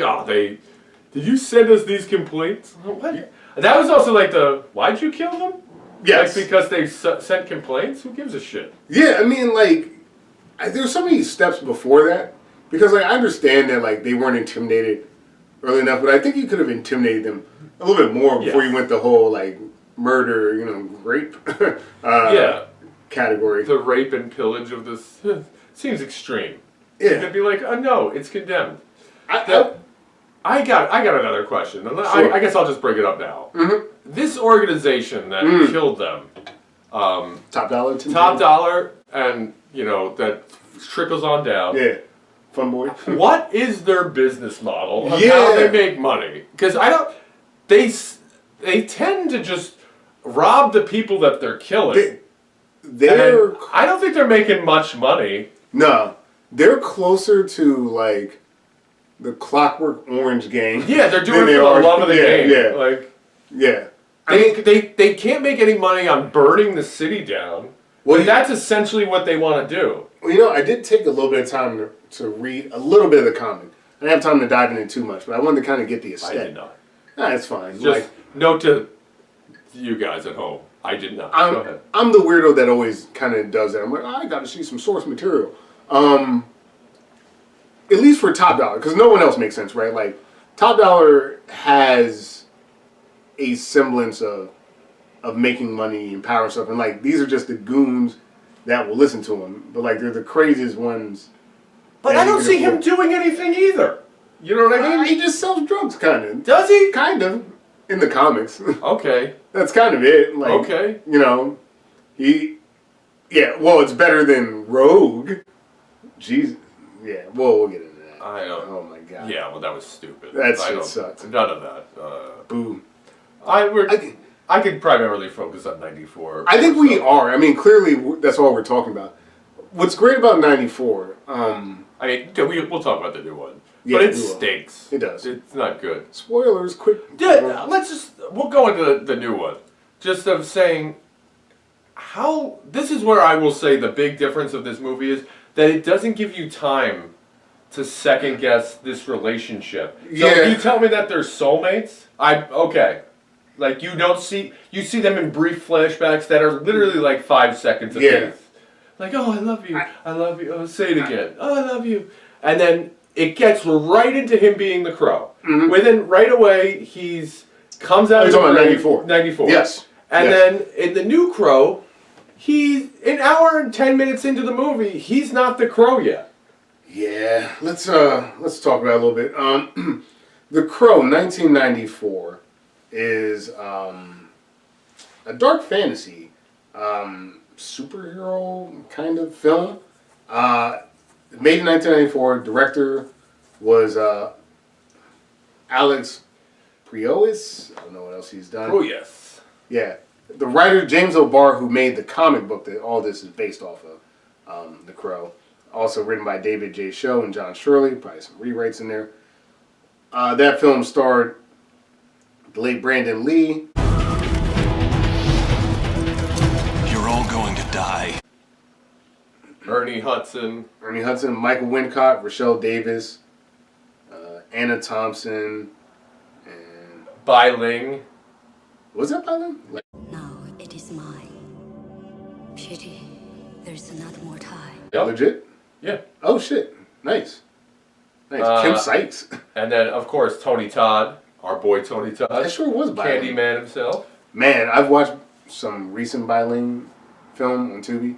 [SPEAKER 2] did you send us these complaints? What? That was also like why'd you kill them?
[SPEAKER 1] Yes.
[SPEAKER 2] Like because they sent complaints? Who gives a shit?
[SPEAKER 1] Yeah, I mean, like, there's so many steps before that. Because, like, I understand that, like, they weren't intimidated early enough, but I think you could have intimidated them a little bit more before you went the whole, like, murder, rape category.
[SPEAKER 2] The rape and pillage of this seems extreme.
[SPEAKER 1] Yeah.
[SPEAKER 2] You could be like, no, it's condemned. I got another question. Sure. I guess I'll just bring it up now.
[SPEAKER 1] Mm-hmm.
[SPEAKER 2] This organization that killed them,
[SPEAKER 1] Top Dollar,
[SPEAKER 2] Top Dollar, and that trickles on down.
[SPEAKER 1] Yeah. Fun boy.
[SPEAKER 2] What is their business model of
[SPEAKER 1] Yeah.
[SPEAKER 2] how they make money? Because I don't. They tend to just rob the people that they're killing.
[SPEAKER 1] They're
[SPEAKER 2] And I don't think they're making much money.
[SPEAKER 1] no, they're closer to like the Clockwork Orange gang.
[SPEAKER 2] Yeah, they're doing
[SPEAKER 1] than
[SPEAKER 2] it
[SPEAKER 1] they
[SPEAKER 2] for
[SPEAKER 1] are-
[SPEAKER 2] the love of the game.
[SPEAKER 1] Yeah,
[SPEAKER 2] Like
[SPEAKER 1] yeah.
[SPEAKER 2] they can't make any money on burning the city down.
[SPEAKER 1] Well,
[SPEAKER 2] But that's essentially what they want to do.
[SPEAKER 1] Well, you know, I did take a little bit of time to read a little bit of the comic. I didn't have time to dive into it too much, but I wanted to kind of get the
[SPEAKER 2] I
[SPEAKER 1] aesthetic.
[SPEAKER 2] did not.
[SPEAKER 1] Nah, it's fine.
[SPEAKER 2] Just
[SPEAKER 1] Like,
[SPEAKER 2] note to you guys at home. I did not. Go ahead.
[SPEAKER 1] I'm the weirdo that always kind of does that. I'm like, I got to see some source material. At least for Top Dollar, because no one else makes sense, right? Like, Top Dollar has a semblance of making money and power and stuff, and like these are just the goons that will listen to him. But like, they're the craziest ones.
[SPEAKER 2] But
[SPEAKER 1] that
[SPEAKER 2] I
[SPEAKER 1] he
[SPEAKER 2] don't
[SPEAKER 1] can
[SPEAKER 2] see him
[SPEAKER 1] afford.
[SPEAKER 2] doing anything either. You know what I mean?
[SPEAKER 1] He just sells drugs, kind of.
[SPEAKER 2] Does he?
[SPEAKER 1] Kind of. In the comics.
[SPEAKER 2] Okay.
[SPEAKER 1] That's kind of it. Like,
[SPEAKER 2] Okay.
[SPEAKER 1] You know, yeah, well, it's better than Rogue. Jeez. Yeah, well, we'll get into that.
[SPEAKER 2] I don't.
[SPEAKER 1] Oh, my God.
[SPEAKER 2] Yeah, well, that was stupid.
[SPEAKER 1] That
[SPEAKER 2] I
[SPEAKER 1] shit
[SPEAKER 2] don't-
[SPEAKER 1] sucked.
[SPEAKER 2] None of that.
[SPEAKER 1] Boo.
[SPEAKER 2] I could primarily focus on 94.
[SPEAKER 1] I think we are. I mean, clearly, that's all we're talking about. What's great about 94,
[SPEAKER 2] I mean, we'll talk about the new one.
[SPEAKER 1] Yeah,
[SPEAKER 2] but it
[SPEAKER 1] we will.
[SPEAKER 2] stinks.
[SPEAKER 1] It does.
[SPEAKER 2] It's not good.
[SPEAKER 1] spoilers, quick.
[SPEAKER 2] Yeah, we'll go into the new one. Just of saying how, this is where I will say the big difference of this movie is that it doesn't give you time to second guess this relationship. So
[SPEAKER 1] Yeah.
[SPEAKER 2] if you tell me that they're soulmates, okay. Like you see them in brief flashbacks that are literally like 5 seconds apiece.
[SPEAKER 1] Yeah.
[SPEAKER 2] Like, oh, I love you. I love you. Oh, say it again. Oh, I love you. And then it gets right into him being the Crow.
[SPEAKER 1] Mm-hmm.
[SPEAKER 2] Within right away, comes out.
[SPEAKER 1] Oh, you're
[SPEAKER 2] of
[SPEAKER 1] talking about
[SPEAKER 2] grave-
[SPEAKER 1] 94.
[SPEAKER 2] 94.
[SPEAKER 1] Yes.
[SPEAKER 2] And
[SPEAKER 1] Yes.
[SPEAKER 2] then in the new Crow, he's an hour and 10 minutes into the movie. He's not the Crow yet.
[SPEAKER 1] Yeah, let's talk about it a little bit. The Crow, 1994, is a dark fantasy superhero kind of film. Made in 1994. Director was Alex Proyas. I don't know what else he's done.
[SPEAKER 2] Oh yes.
[SPEAKER 1] Yeah. The writer, James O'Barr, who made the comic book that all this is based off of, The Crow. Also written by David J. Show and John Shirley. Probably some rewrites in there. That film starred the late Brandon Lee.
[SPEAKER 3] You're all going to die.
[SPEAKER 2] Ernie Hudson.
[SPEAKER 1] Michael Wincott, Rochelle Davis, Anna Thompson, and...
[SPEAKER 2] Bai Ling.
[SPEAKER 1] Was that by them? Like,
[SPEAKER 4] Now it is mine. Pity there's not more time.
[SPEAKER 2] Yep.
[SPEAKER 1] legit?
[SPEAKER 2] Yeah.
[SPEAKER 1] Oh, shit. Nice. Nice. Kim Sykes.
[SPEAKER 2] And then, of course, Tony Todd. Our boy Tony Todd.
[SPEAKER 1] That sure was by them.
[SPEAKER 2] Candyman himself.
[SPEAKER 1] Man, I've watched some recent Biling film on Tubi.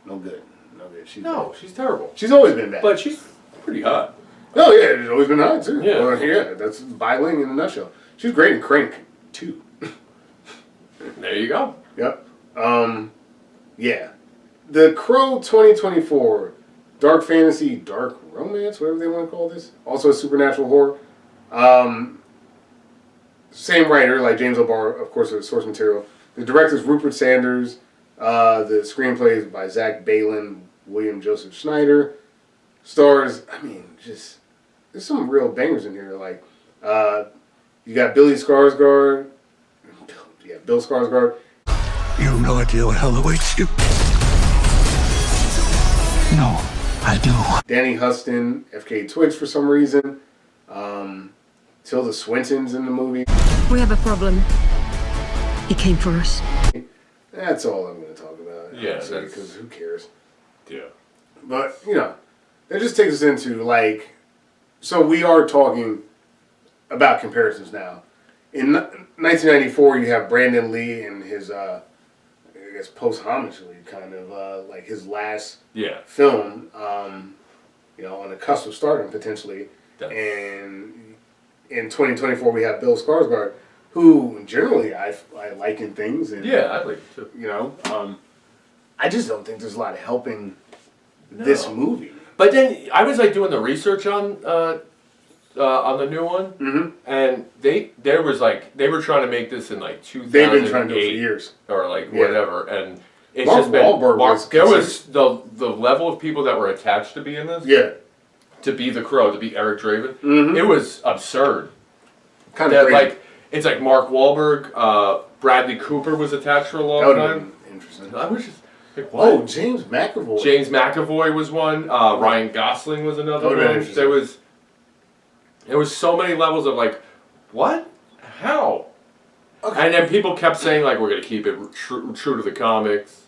[SPEAKER 1] No good. No good.
[SPEAKER 2] She's terrible.
[SPEAKER 1] She's always been bad.
[SPEAKER 2] But she's pretty hot.
[SPEAKER 1] Oh, yeah, she's always been hot, too.
[SPEAKER 2] Yeah.
[SPEAKER 1] Well, yeah, that's Biling in a nutshell. She's great in Crank, too.
[SPEAKER 2] There you go.
[SPEAKER 1] Yep. Yeah. The Crow 2024, dark fantasy, dark romance, whatever they want to call this. Also a supernatural horror. Same writer, like James O'Barr, of course, of source material. The director's Rupert Sanders. The screenplay is by Zach Balin, William Joseph Schneider. Stars, I mean, just, there's some real bangers in here. Like, you got Billy Skarsgård. Yeah, Bill Skarsgård.
[SPEAKER 3] You have no idea what hell awaits you. No, I do.
[SPEAKER 1] Danny Huston, F.K. Twigs for some reason. Tilda Swinton's in the movie.
[SPEAKER 4] We have a problem. He came for us.
[SPEAKER 1] That's all I'm going to talk about.
[SPEAKER 2] Yeah,
[SPEAKER 1] honestly,
[SPEAKER 2] that's-
[SPEAKER 1] because who cares?
[SPEAKER 2] Yeah.
[SPEAKER 1] But, you know, that just takes us into, like, so we are talking about comparisons now. In 1994, you have Brandon Lee and his, I guess, post-homicide kind of, like, his last
[SPEAKER 2] Yeah.
[SPEAKER 1] film, you know, on the cusp of stardom, potentially.
[SPEAKER 2] Definitely.
[SPEAKER 1] And in 2024, we have Bill Skarsgård, who generally I like in things. And,
[SPEAKER 2] Yeah, I'd like it too.
[SPEAKER 1] you know, I just don't think there's a lot of helping this movie.
[SPEAKER 2] But then I was like doing the research on the new one, and they were trying to make this in like 2008.
[SPEAKER 1] They've been trying to do it for years,
[SPEAKER 2] or like whatever, and it's
[SPEAKER 1] Mark
[SPEAKER 2] just been
[SPEAKER 1] Wahlberg
[SPEAKER 2] there was the level of people that were attached to be in this.
[SPEAKER 1] Yeah,
[SPEAKER 2] to be the Crow, to be Eric Draven, it was absurd.
[SPEAKER 1] Kind of
[SPEAKER 2] like it's like Mark Wahlberg, Bradley Cooper was attached for a long time.
[SPEAKER 1] Interesting.
[SPEAKER 2] I was just like, what?
[SPEAKER 1] Oh, James McAvoy.
[SPEAKER 2] James McAvoy was one. Ryan Gosling was another one. There was so many levels of like, what? How? Okay. And then people kept saying like, we're gonna keep it true to the comics.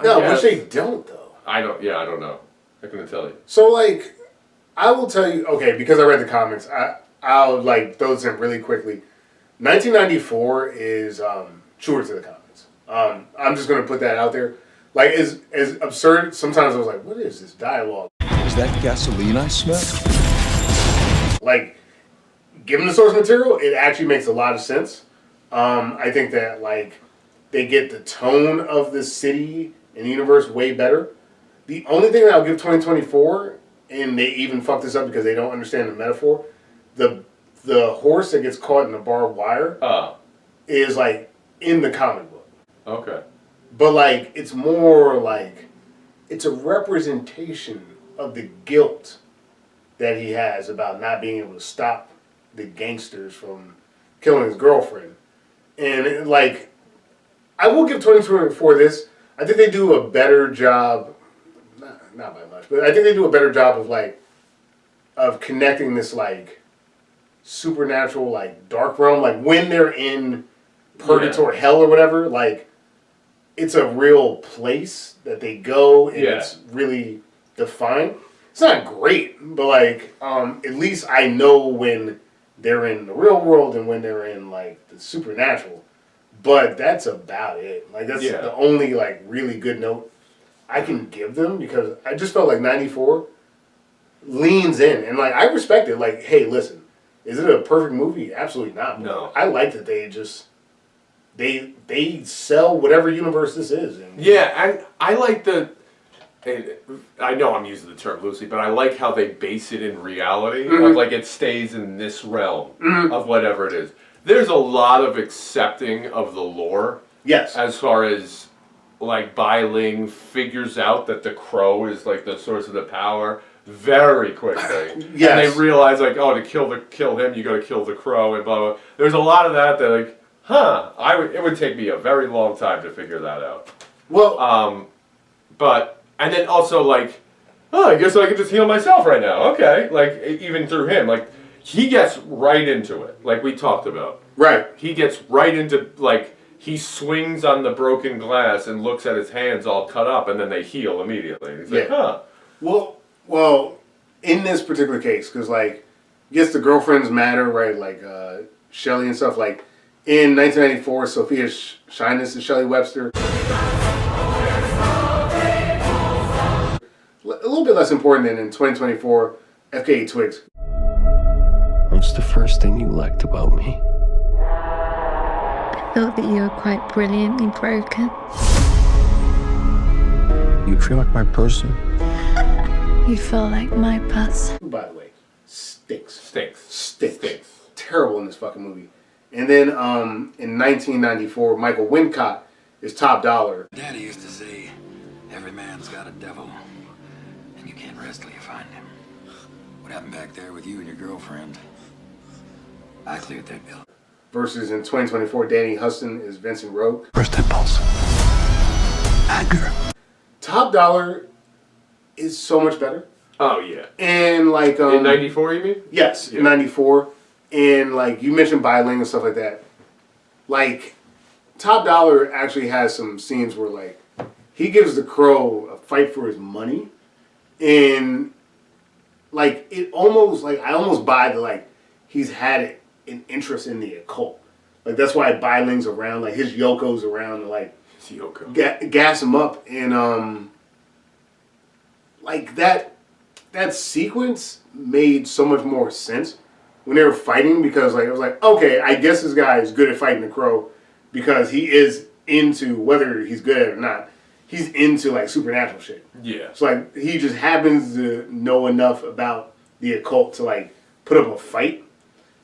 [SPEAKER 1] No, which they don't though.
[SPEAKER 2] I don't know. I couldn't tell you.
[SPEAKER 1] So like, I will tell you. Okay, because I read the comics, I'll like throw this in really quickly. 1994 is truer to the comics. I'm just gonna put that out there. Like, as absurd. Sometimes I was like, what is this dialogue?
[SPEAKER 3] Is that gasoline I smell?
[SPEAKER 1] Like, given the source material, it actually makes a lot of sense. I think that like they get the tone of the city and universe way better. The only thing that I'll give 2024, and they even fuck this up because they don't understand the metaphor, the horse that gets caught in the barbed wire is like in the comic book.
[SPEAKER 2] Okay.
[SPEAKER 1] But like it's more like it's a representation of the guilt that he has about not being able to stop the gangsters from killing his girlfriend. And like, I will give 2024 this. I think they do a better job, not by much, but I think they do a better job of like, of connecting this like supernatural like dark realm. Like when they're in purgatory, hell or whatever, like it's a real place that they go and it's really defined. It's not great, but like at least I know when they're in the real world and when they're in like the supernatural. But that's about it. Like that's the only like really good note I can give them, because I just felt like 94 leans in and like I respect it. Like, hey, listen, is it a perfect movie? Absolutely not.
[SPEAKER 2] No.
[SPEAKER 1] I like that they just they sell whatever universe this is. And,
[SPEAKER 2] I like the. I know I'm using the term loosely, but I like how they base it in reality. Of like it stays in this realm of whatever it is. There's a lot of accepting of the lore.
[SPEAKER 1] Yes.
[SPEAKER 2] As far as like Bai Ling figures out that the Crow is like the source of the power very quickly.
[SPEAKER 1] Yes.
[SPEAKER 2] And they realize like, oh, to kill him, you got to kill the Crow and blah blah. There's a lot of that like, it would take me a very long time to figure that out.
[SPEAKER 1] Well,
[SPEAKER 2] but. And then also, like, I guess I can just heal myself right now. Okay. Like, even through him. Like, he gets right into it. Like we talked about.
[SPEAKER 1] Right.
[SPEAKER 2] He gets right into, like, he swings on the broken glass and looks at his hands all cut up, and then they heal immediately. And he's like,
[SPEAKER 1] Well, in this particular case, because, like, yes, the girlfriends matter, right? Like, Shelley and stuff. Like, in 1994, Sophia Shyness is Shelley Webster. A little bit less important than in 2024, FKA Twigs.
[SPEAKER 3] What's the first thing you liked about me?
[SPEAKER 5] I thought that you were quite brilliantly broken.
[SPEAKER 3] You feel like my person?
[SPEAKER 5] You feel like my person.
[SPEAKER 1] Who, by the way, stinks.
[SPEAKER 2] Stinks.
[SPEAKER 1] Terrible in this fucking movie. And then in 1994, Michael Wincott is top dollar.
[SPEAKER 6] Daddy used to say, every man's got a devil. You can't rest till you find him. What happened back there with you and your girlfriend? I cleared that bill.
[SPEAKER 1] Versus in 2024, Danny Huston is Vincent Roque.
[SPEAKER 3] First impulse. Anger.
[SPEAKER 1] Top dollar is so much better.
[SPEAKER 2] Oh, yeah.
[SPEAKER 1] And like...
[SPEAKER 2] in 94, you mean?
[SPEAKER 1] Yes, in 94. And like, you mentioned Bai Ling and stuff like that. Like, Top dollar actually has some scenes where like, he gives the Crow a fight for his money. And like it almost like I almost buy the like he's had an interest in the occult. Like that's why Bai Ling's around, like his Yoko's around to like gas him up. And like that sequence made so much more sense when they were fighting, because like I was like, okay, I guess this guy is good at fighting the Crow because he is into, whether he's good at it or not, he's into like supernatural shit.
[SPEAKER 2] Yeah.
[SPEAKER 1] So like he just happens to know enough about the occult to like put up a fight.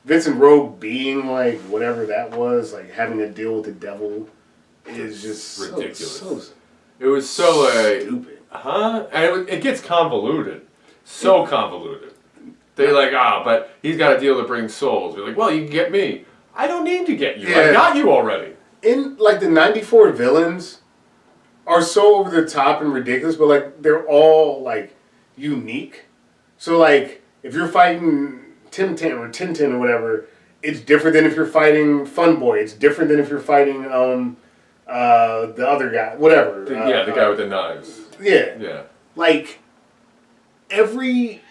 [SPEAKER 1] Vincent Rogue being like whatever that was, like having to deal with the devil, is just
[SPEAKER 2] ridiculous.
[SPEAKER 1] So
[SPEAKER 2] it was so like,
[SPEAKER 1] stupid.
[SPEAKER 2] huh? And it gets convoluted, so convoluted. They're like, but he's got a deal to bring souls. We're like, well, you can get me. I don't need to get you.
[SPEAKER 1] Yeah.
[SPEAKER 2] I got you already.
[SPEAKER 1] In like the '94 villains are so over the top and ridiculous, but like they're all like unique. So like if you're fighting Tim Tam or Tintin or whatever, it's different than if you're fighting Fun Boy. It's different than if you're fighting the other guy, whatever.
[SPEAKER 2] The guy with the knives.
[SPEAKER 1] Yeah.
[SPEAKER 2] Yeah.
[SPEAKER 1] Like every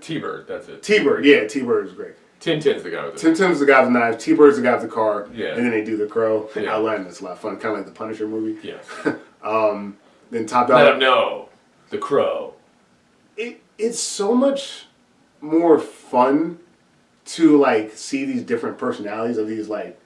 [SPEAKER 2] T-Bird, that's it.
[SPEAKER 1] T-Bird, yeah, T-Bird is great.
[SPEAKER 2] Tintin's the guy with the
[SPEAKER 1] Tintin's the guy with the knives, T-Bird's the guy with the car,
[SPEAKER 2] Yeah.
[SPEAKER 1] and then they do the crow.
[SPEAKER 2] Yeah.
[SPEAKER 1] Outline, that's a lot of fun, kind of like the Punisher movie.
[SPEAKER 2] Yes.
[SPEAKER 1] Then Top
[SPEAKER 2] Let
[SPEAKER 1] Dog.
[SPEAKER 2] him know. The Crow.
[SPEAKER 1] It's so much more fun to like see these different personalities of these like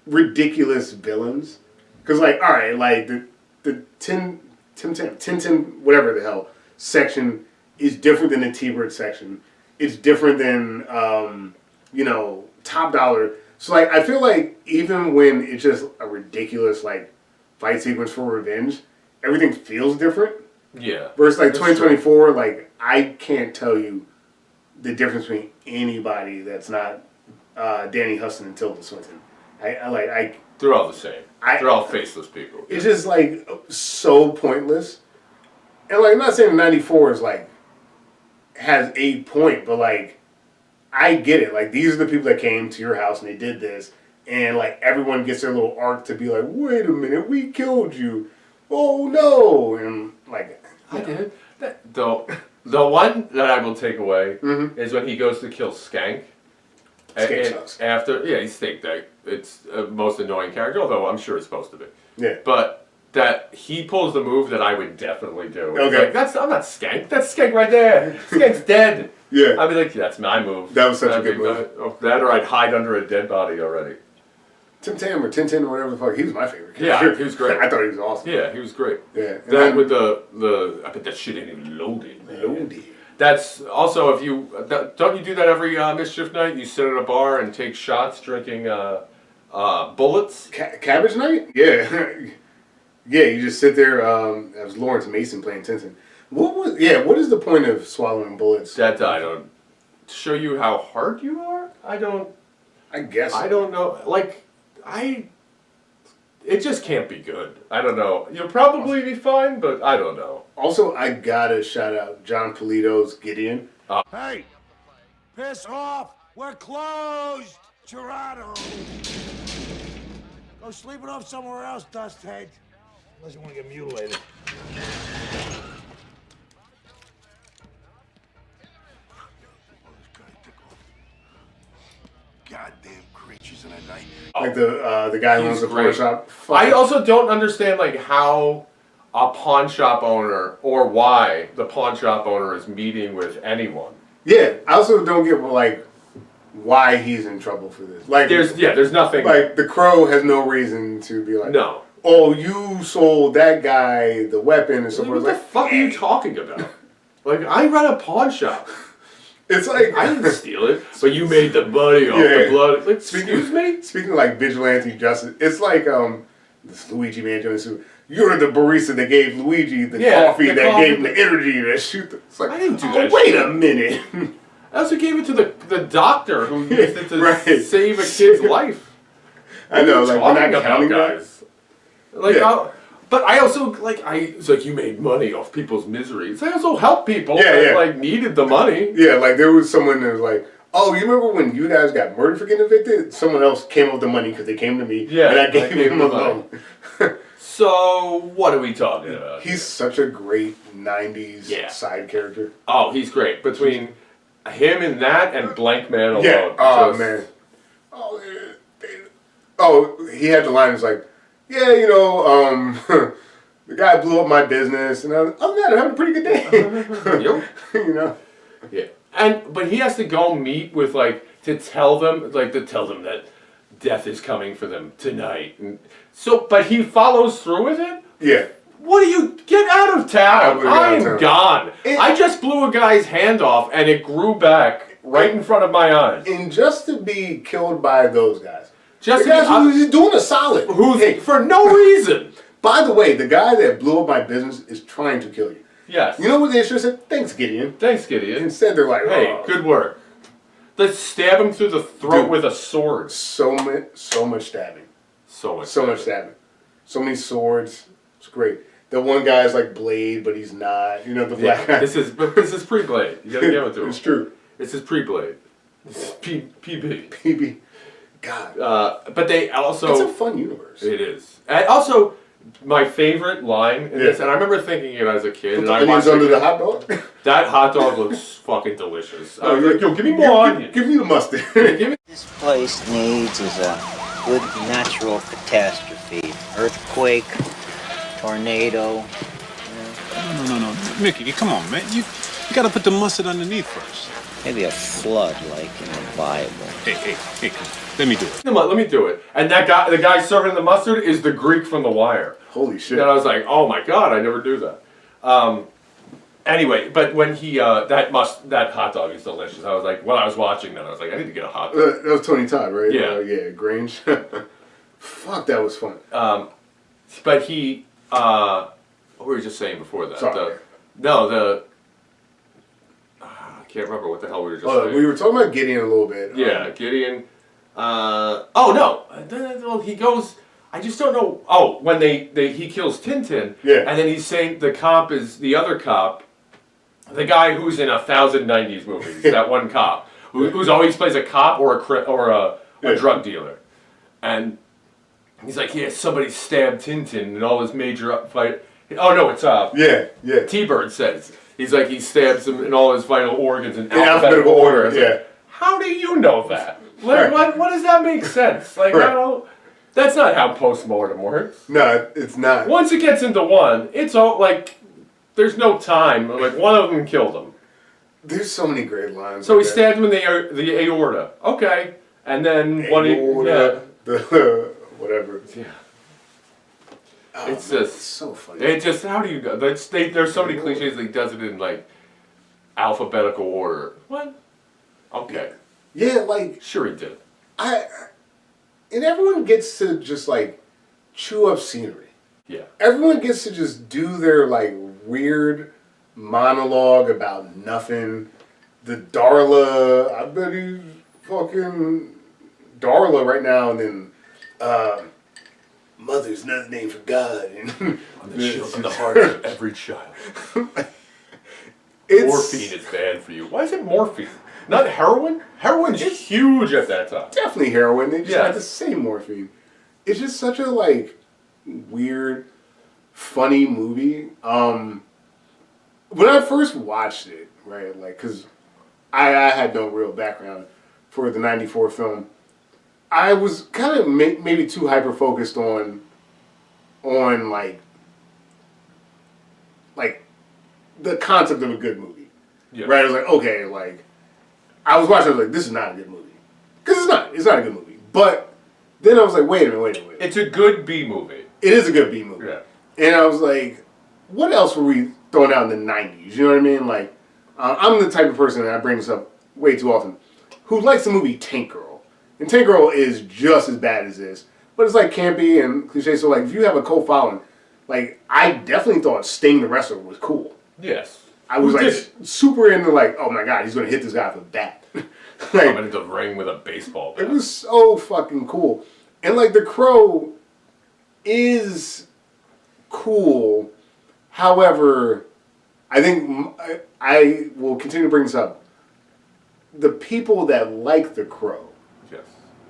[SPEAKER 1] ridiculous villains. Because like, all right, like the Tintin, whatever the hell, section is different than the T-Bird section. It's different than, Top Dollar. So, like, I feel like even when it's just a ridiculous, like, fight sequence for revenge, everything feels different.
[SPEAKER 2] Yeah.
[SPEAKER 1] Versus, like,
[SPEAKER 2] That's
[SPEAKER 1] 2024,
[SPEAKER 2] true.
[SPEAKER 1] like, I can't tell you the difference between anybody that's not Danny Huston and Tilda Swinton.
[SPEAKER 2] They're all the same. They're all faceless people.
[SPEAKER 1] It's just, like, so pointless. And, like, I'm not saying 94 is, like, has a point, but like I get it. Like these are the people that came to your house and they did this, and like everyone gets their little arc to be like, wait a minute, we killed you. Oh no! And like
[SPEAKER 2] I did. The one that I will take away is when he goes to kill Skank.
[SPEAKER 1] Skank sucks.
[SPEAKER 2] He's Snake Day. It's the most annoying character, although I'm sure it's supposed to be.
[SPEAKER 1] Yeah.
[SPEAKER 2] But that he pulls the move that I would definitely do. It's
[SPEAKER 1] Okay.
[SPEAKER 2] like, I'm not Skank. That's Skank right there. Skank's dead.
[SPEAKER 1] Yeah.
[SPEAKER 2] I'd be like, that's my move.
[SPEAKER 1] That was such a
[SPEAKER 2] That'd
[SPEAKER 1] good
[SPEAKER 2] be
[SPEAKER 1] move.
[SPEAKER 2] That or I'd hide under a dead body already.
[SPEAKER 1] Tim Tam or Tintin or whatever the fuck, he was my favorite character.
[SPEAKER 2] Yeah, he was great.
[SPEAKER 1] I thought he was awesome.
[SPEAKER 2] Yeah, he was great.
[SPEAKER 1] Yeah. And
[SPEAKER 2] Then with the I bet that shit ain't even loaded. Man.
[SPEAKER 1] Loaded.
[SPEAKER 2] That's also if you don't you do that every mischief night? You sit at a bar and take shots, drinking bullets.
[SPEAKER 1] Cabbage Night? Yeah. Yeah, you just sit there. That was Lawrence Mason playing Tintin. What is the point of swallowing bullets?
[SPEAKER 2] That I don't show you how hard you are. I
[SPEAKER 1] guess.
[SPEAKER 2] I don't know. Like it just can't be good. I don't know. You'll probably be fine, but I don't know.
[SPEAKER 1] Also, I gotta shout out John Polito's Gideon.
[SPEAKER 7] Hey! Piss off! We're closed! Gerardo! Go sleep it off somewhere else, Dusthead. Unless you want to get mutilated. Goddamn creatures in the night.
[SPEAKER 1] Like the guy who owns the pawn shop.
[SPEAKER 2] I also don't understand like how a pawn shop owner or why the pawn shop owner is meeting with anyone.
[SPEAKER 1] Yeah, I also don't get like why he's in trouble for this. Like
[SPEAKER 2] there's nothing.
[SPEAKER 1] Like the Crow has no reason to be like,
[SPEAKER 2] no.
[SPEAKER 1] Oh, you sold that guy the weapon and so
[SPEAKER 2] What
[SPEAKER 1] forth.
[SPEAKER 2] the fuck are you talking about? Like I run a pawn shop.
[SPEAKER 1] It's like
[SPEAKER 2] I didn't steal it, but you made the money off the blood. Like, excuse me?
[SPEAKER 1] Speaking of like vigilante justice, it's like this Luigi Mangione suit. You're the barista that gave Luigi the coffee that gave him the energy to shoot the... It's like,
[SPEAKER 2] I didn't do that
[SPEAKER 1] wait
[SPEAKER 2] shit.
[SPEAKER 1] a minute.
[SPEAKER 2] I also gave it to the doctor who used it to save a kid's life.
[SPEAKER 1] I know, like we're
[SPEAKER 2] Talking
[SPEAKER 1] not
[SPEAKER 2] about
[SPEAKER 1] counting
[SPEAKER 2] guys. Like, but I also it's like you made money off people's misery. It's like I also helped people that like needed the money.
[SPEAKER 1] Yeah, like there was someone that was like, oh, you remember when you guys got murdered for getting evicted? Someone else came up with the money because they came to me and I gave him a loan.
[SPEAKER 2] So what are we talking about?
[SPEAKER 1] He's such a great 90s side character.
[SPEAKER 2] Oh, he's great. Between him and that and Blank Man alone.
[SPEAKER 1] Yeah, oh man. Oh, he had the line, it's like, yeah, you know, the guy blew up my business, and other than that, I'm having a pretty good day.
[SPEAKER 2] Yep.
[SPEAKER 1] You know?
[SPEAKER 2] Yeah. But he has to go meet with, to tell them that death is coming for them tonight. And so, but he follows through with it?
[SPEAKER 1] Yeah.
[SPEAKER 2] What do you get out of town? I'm gone. I just blew a guy's hand off and it grew back right in front of my eyes.
[SPEAKER 1] And just to be killed by those guys.
[SPEAKER 2] Just
[SPEAKER 1] the guys who's doing a solid.
[SPEAKER 2] For no reason.
[SPEAKER 1] By the way, the guy that blew up my business is trying to kill you.
[SPEAKER 2] Yes.
[SPEAKER 1] You know what they should have said? Thanks, Gideon.
[SPEAKER 2] Thanks, Gideon.
[SPEAKER 1] Instead, they're like,
[SPEAKER 2] hey, good work. Let's stab him through the throat with a sword.
[SPEAKER 1] So much stabbing.
[SPEAKER 2] So much
[SPEAKER 1] stabbing. So many swords. It's great. The one guy's like Blade, but he's not. You know, the black guy.
[SPEAKER 2] This is pre-Blade. You gotta give it to him.
[SPEAKER 1] It's true.
[SPEAKER 2] This is pre-Blade. This is PB.
[SPEAKER 1] PB. God.
[SPEAKER 2] But they also...
[SPEAKER 1] It's a fun universe.
[SPEAKER 2] It is. And also, my favorite line in this, and I remember thinking it as a kid.
[SPEAKER 1] Put the onions under the hot dog?
[SPEAKER 2] That hot dog looks fucking delicious. I was like, yo, give me more onions.
[SPEAKER 1] Give me the mustard.
[SPEAKER 8] This place needs is a good natural catastrophe. Earthquake, tornado.
[SPEAKER 9] No. Mickey, come on, man. You gotta put the mustard underneath first.
[SPEAKER 8] Maybe a flood like in the Bible.
[SPEAKER 9] Hey, come on. Let me do it.
[SPEAKER 2] Come on, let me do it. And the guy serving the mustard is the Greek from The Wire.
[SPEAKER 1] Holy shit.
[SPEAKER 2] And I was like, oh my god, I never do that. Anyway, but when he that hot dog is delicious. I was like, when I was watching that, I was like, I need to get a hot dog.
[SPEAKER 1] That was Tony Todd, right?
[SPEAKER 2] Yeah.
[SPEAKER 1] Yeah, Grange. Fuck, that was fun.
[SPEAKER 2] But he, what were we just saying before that?
[SPEAKER 1] Sorry.
[SPEAKER 2] I can't remember what the hell we were just saying.
[SPEAKER 1] We were talking about Gideon a little bit.
[SPEAKER 2] Yeah, Gideon. Well, he goes. I just don't know. Oh, when he kills Tintin.
[SPEAKER 1] Yeah.
[SPEAKER 2] And then he's saying the cop is the other cop, the guy who's in 1,000 90s movies. That one cop who's always plays a cop or a drug dealer, and he's like, yeah, somebody stabbed Tintin and all his major fight. Oh no, it's
[SPEAKER 1] Yeah.
[SPEAKER 2] T-Bird says. He's like, he stabs him in all his vital organs in
[SPEAKER 1] alphabetical order.
[SPEAKER 2] Like, how do you know that? Like, what does that make sense? Like,
[SPEAKER 1] right.
[SPEAKER 2] That's not how post-mortem works.
[SPEAKER 1] No, it's not.
[SPEAKER 2] Once it gets into one, it's all like, there's no time. Like, one of them killed him.
[SPEAKER 1] There's so many great lines.
[SPEAKER 2] So he stabbed him in the aorta. Okay. And then
[SPEAKER 1] the whatever.
[SPEAKER 2] Yeah.
[SPEAKER 1] Oh,
[SPEAKER 2] it's
[SPEAKER 1] man,
[SPEAKER 2] just
[SPEAKER 1] it's so funny.
[SPEAKER 2] It just, how do you go? There's so many cliches that he does it in like alphabetical order. What? Okay.
[SPEAKER 1] Yeah, like
[SPEAKER 2] Sure he did.
[SPEAKER 1] And everyone gets to just like chew up scenery.
[SPEAKER 2] Yeah.
[SPEAKER 1] Everyone gets to just do their like weird monologue about nothing. The Darla, I bet he's fucking Darla right now, and then mother's another name for God. And
[SPEAKER 2] On the heart of every child. Morphine is bad for you. Why is it morphine? Not heroin? Heroin's huge at that time.
[SPEAKER 1] Definitely heroin. They just had the same morphine. It's just such a like weird, funny movie. When I first watched it, right, like, cause I had no real background for the '94 film. I was kind of maybe too hyper focused on like the concept of a good movie. Yeah. Right? I was like, okay, like I was watching. I was like, this is not a good movie, because it's not. It's not a good movie. But then I was like, wait a minute.
[SPEAKER 2] It's a good B movie.
[SPEAKER 1] It is a good B movie. Yeah. And I was like, what else were we throwing out in the '90s? You know what I mean? Like, I'm the type of person, and I bring this up way too often, who likes the movie Tank Girl. And Tank Girl is just as bad as this, but it's like campy and cliche. So like, if you have a cult following, like I definitely thought Sting the Wrestler was cool.
[SPEAKER 2] Yes.
[SPEAKER 1] I was like super into like, oh my god, he's gonna hit this guy with a bat.
[SPEAKER 2] Like, coming into the ring with a baseball bat.
[SPEAKER 1] It was so fucking cool. And like The Crow is cool. However, I think I will continue to bring this up. The people that like The Crow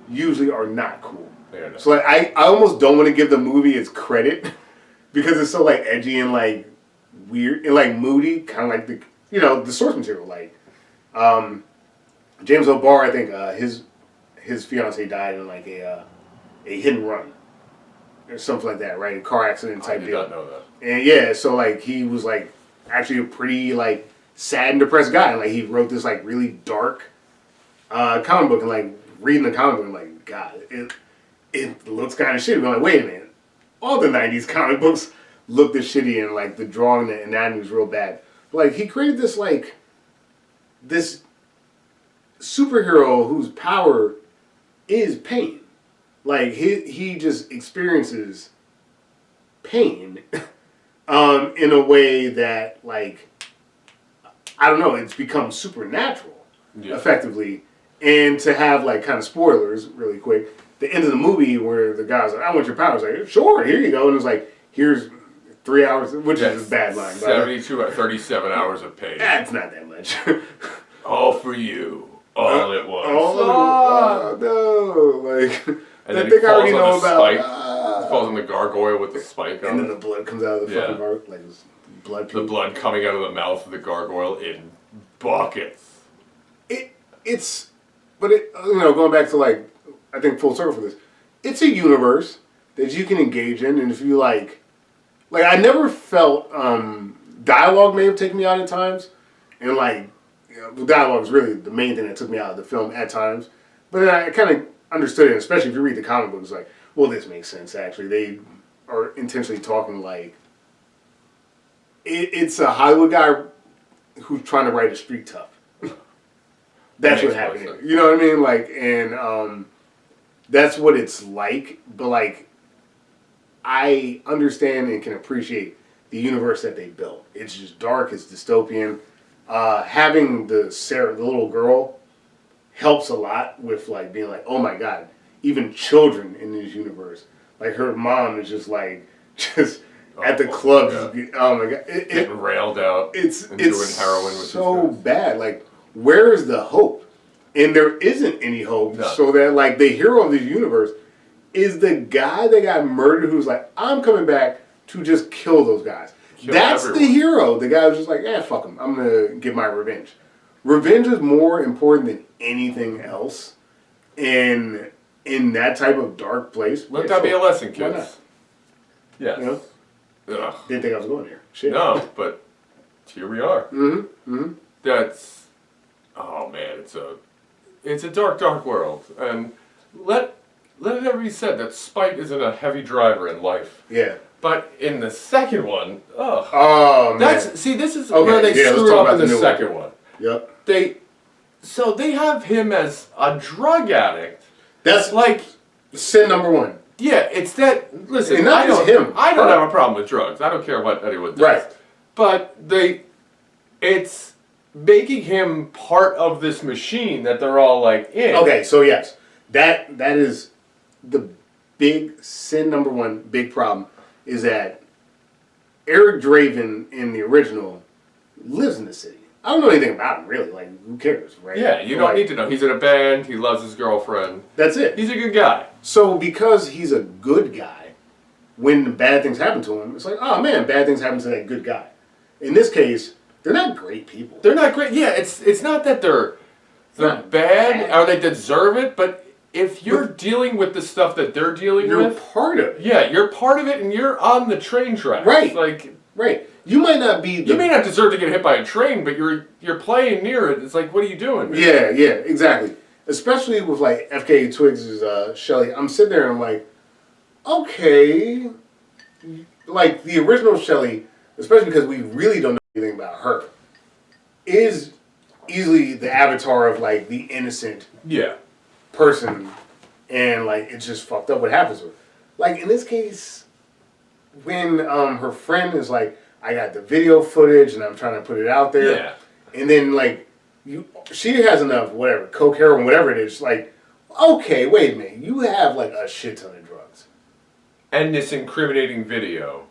[SPEAKER 1] usually are not cool. So like I almost don't want to give the movie its credit because it's so like edgy and like weird and like moody, kind of like the source material. Like James O'Barr, I think his fiance died in like a hit and run or something like that, right? A car accident type deal.
[SPEAKER 2] I did not know that.
[SPEAKER 1] And yeah, so like he was like actually a pretty like sad and depressed guy, and like he wrote this like really dark comic book, and like reading the comic book, I'm like, God, it looks kind of shitty. I'm like, wait a minute, all the '90s comic books looked as shitty and like the drawing and the anatomy was real bad. But, like he created this like this superhero whose power is pain. Like he just experiences pain in a way that like I don't know, it's become supernatural effectively. And to have like kind of spoilers really quick, the end of the movie where the guy's like, I want your powers, like, sure, here you go. And it's like, here's 3 hours, which is a bad line.
[SPEAKER 2] 37 hours of pain.
[SPEAKER 1] That's not that much.
[SPEAKER 2] All for you. All at once.
[SPEAKER 1] Oh, no. Like,
[SPEAKER 2] and
[SPEAKER 1] I
[SPEAKER 2] then
[SPEAKER 1] think
[SPEAKER 2] he
[SPEAKER 1] I already
[SPEAKER 2] falls
[SPEAKER 1] know
[SPEAKER 2] on the
[SPEAKER 1] about.
[SPEAKER 2] spike. He falls on the gargoyle with the spike on
[SPEAKER 1] and then
[SPEAKER 2] it.
[SPEAKER 1] the blood comes out of the fucking gargoyle. Like, this blood.
[SPEAKER 2] The blood coming out of the mouth of the gargoyle in buckets.
[SPEAKER 1] But going back to like, I think full circle for this, it's a universe that you can engage in, and if you like I never felt dialogue may have taken me out at times, and like dialogue is really the main thing that took me out of the film at times, but I kind of understood it, especially if you read the comic books, like, well, this makes sense actually. They are intentionally talking like it's a Hollywood guy who's trying to write a street tough. That's what happened here. You know what I mean? Like, and that's what it's like. But like, I understand and can appreciate the universe that they built. It's just dark. It's dystopian. Having the little girl, helps a lot with like being like, oh my god, even children in this universe. Like her mom is just like at the club.
[SPEAKER 2] Yeah.
[SPEAKER 1] Oh my god,
[SPEAKER 2] getting railed out.
[SPEAKER 1] It's
[SPEAKER 2] doing heroin with
[SPEAKER 1] so bad. Like, where is the hope? And there isn't any hope. No. So that like the hero of this universe is the guy that got murdered, who's like, I'm coming back to just kill those guys. That's everyone. The hero. The guy was just like, fuck him. I'm gonna get my revenge. Revenge is more important than anything else. And in that type of dark place,
[SPEAKER 2] let that be a lesson, kids.
[SPEAKER 1] Yes. You know?
[SPEAKER 2] Ugh.
[SPEAKER 1] Didn't think I was going there. Shit.
[SPEAKER 2] No, but here we are.
[SPEAKER 1] Mm-hmm. Mm-hmm.
[SPEAKER 2] That's, oh man, it's a dark, dark world, and let it never be said that Spike isn't a heavy driver in life.
[SPEAKER 1] Yeah.
[SPEAKER 2] But in the second one,
[SPEAKER 1] oh man,
[SPEAKER 2] this is where they screw up in the second one.
[SPEAKER 1] Yep.
[SPEAKER 2] They have him as a drug addict.
[SPEAKER 1] That's
[SPEAKER 2] like
[SPEAKER 1] sin number one.
[SPEAKER 2] Yeah, it's that. Listen,
[SPEAKER 1] and not just him.
[SPEAKER 2] I don't have a problem with drugs. I don't care what anyone does.
[SPEAKER 1] Right.
[SPEAKER 2] But it's making him part of this machine that they're all like in.
[SPEAKER 1] Okay, so yes, that is the big sin number one. Big problem is that Eric Draven in the original lives in the city. I don't know anything about him really. Like, who cares, right?
[SPEAKER 2] Yeah, you don't need to know. He's in a band. He loves his girlfriend.
[SPEAKER 1] That's it.
[SPEAKER 2] He's a good guy.
[SPEAKER 1] So because he's a good guy, when bad things happen to him, it's like, oh man, bad things happen to that good guy. In this case, they're not great people.
[SPEAKER 2] They're not great. Yeah, it's not that they're bad or they deserve it, but if you're dealing with the stuff that they're dealing with,
[SPEAKER 1] you're part of it.
[SPEAKER 2] Yeah, you're part of it, and you're on the train tracks.
[SPEAKER 1] Right.
[SPEAKER 2] Like,
[SPEAKER 1] right. You might not be.
[SPEAKER 2] You may not deserve to get hit by a train, but you're playing near it. It's like, what are you doing?
[SPEAKER 1] Yeah, exactly. Especially with like FK Twigs' Shelly, I'm sitting there and I'm like, okay, like the original Shelly, especially because we really don't know anything about her, is easily the avatar of like the innocent person, and like it's just fucked up what happens with her. Like in this case, when her friend is like, I got the video footage and I'm trying to put it out there, and then like she has enough whatever coke, heroin, whatever it is, like, okay, wait a minute, you have like a shit ton of drugs
[SPEAKER 2] and this incriminating video.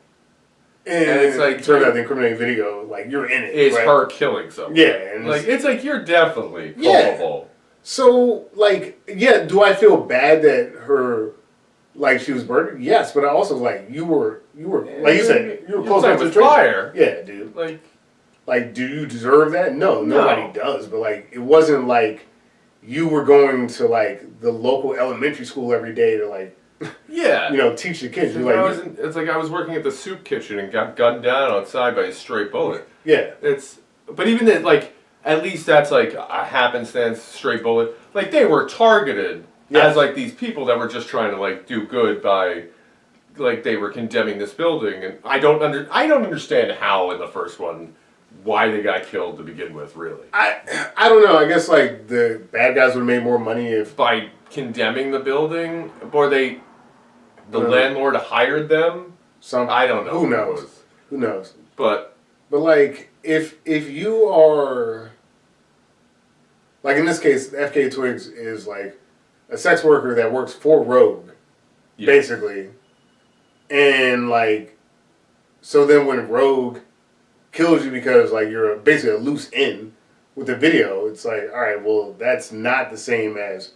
[SPEAKER 1] And it's like, turns out the incriminating video, like, you're in it.
[SPEAKER 2] It's her killing someone.
[SPEAKER 1] Yeah. And
[SPEAKER 2] like, it's like, you're definitely culpable.
[SPEAKER 1] Yeah. So, like, yeah, do I feel bad that her, like, she was murdered? Yes, but I also, like, you were like you said, you were close enough to
[SPEAKER 2] fire.
[SPEAKER 1] Yeah, dude. Like, do you deserve that? No, nobody does. But, like, it wasn't like you were going to, like, the local elementary school every day to, like, teach the kids.
[SPEAKER 2] It's like I was working at the soup kitchen and got gunned down outside by a stray bullet.
[SPEAKER 1] Yeah.
[SPEAKER 2] But even that, like, at least that's like a happenstance, stray bullet. Like, they were targeted as like these people that were just trying to like do good by like they were condemning this building, and I don't understand how in the first one why they got killed to begin with. Really,
[SPEAKER 1] I don't know. I guess like the bad guys would have made more money if
[SPEAKER 2] by condemning the building, or the landlord hired them. I don't know.
[SPEAKER 1] Who knows? Who knows?
[SPEAKER 2] But
[SPEAKER 1] like if you are like in this case, FK Twigs is like a sex worker that works for Rogue, basically, and like so then when Rogue kills you because like you're basically a loose end with the video, it's like, all right, well that's not the same as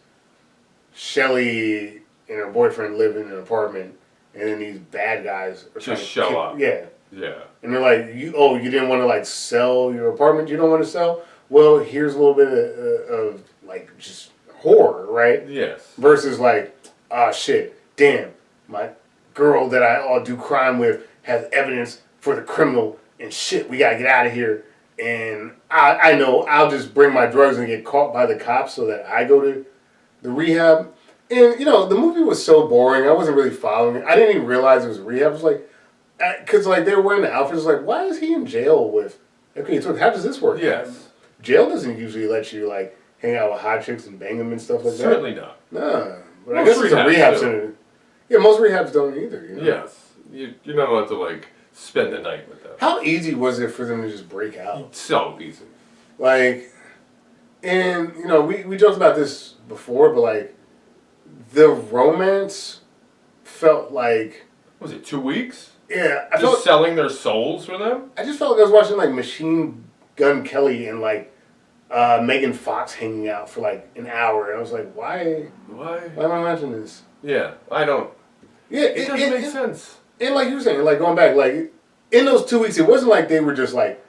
[SPEAKER 1] Shelly and her boyfriend live in an apartment, and then these bad guys are
[SPEAKER 2] just show up.
[SPEAKER 1] Yeah.
[SPEAKER 2] Yeah.
[SPEAKER 1] And they're like, you didn't want to like sell your apartment? You don't want to sell? Well, here's a little bit of like just horror, right?
[SPEAKER 2] Yes.
[SPEAKER 1] Versus like, ah, shit, damn, my girl that I do crime with has evidence for the criminal, and shit, we gotta get out of here. And I know I'll just bring my drugs and get caught by the cops so that I go to the rehab. And you know, the movie was so boring. I wasn't really following it. I didn't even realize it was rehab. I was like, because like they were wearing the outfits. Like, why is he in jail with? Okay, so how does this work?
[SPEAKER 2] Yes.
[SPEAKER 1] Jail doesn't usually let you like hang out with hot chicks and bang them and stuff like that.
[SPEAKER 2] Certainly not.
[SPEAKER 1] Nah, but I guess it's a rehab center. Yeah, most rehabs don't either. You know?
[SPEAKER 2] Yes, you're not allowed to like spend the night with them.
[SPEAKER 1] How easy was it for them to just break out?
[SPEAKER 2] So easy.
[SPEAKER 1] Like, and you know, we joked about this before, but like, the romance felt like.
[SPEAKER 2] Was it 2 weeks?
[SPEAKER 1] Yeah,
[SPEAKER 2] I felt selling their souls for them.
[SPEAKER 1] I just felt like I was watching like Machine Gun Kelly and like Megan Fox hanging out for like an hour, and I was like, why? Why am I watching this?
[SPEAKER 2] Yeah, I don't.
[SPEAKER 1] Yeah,
[SPEAKER 2] it doesn't make sense.
[SPEAKER 1] And like you were saying, like going back, like in those 2 weeks, it wasn't like they were just like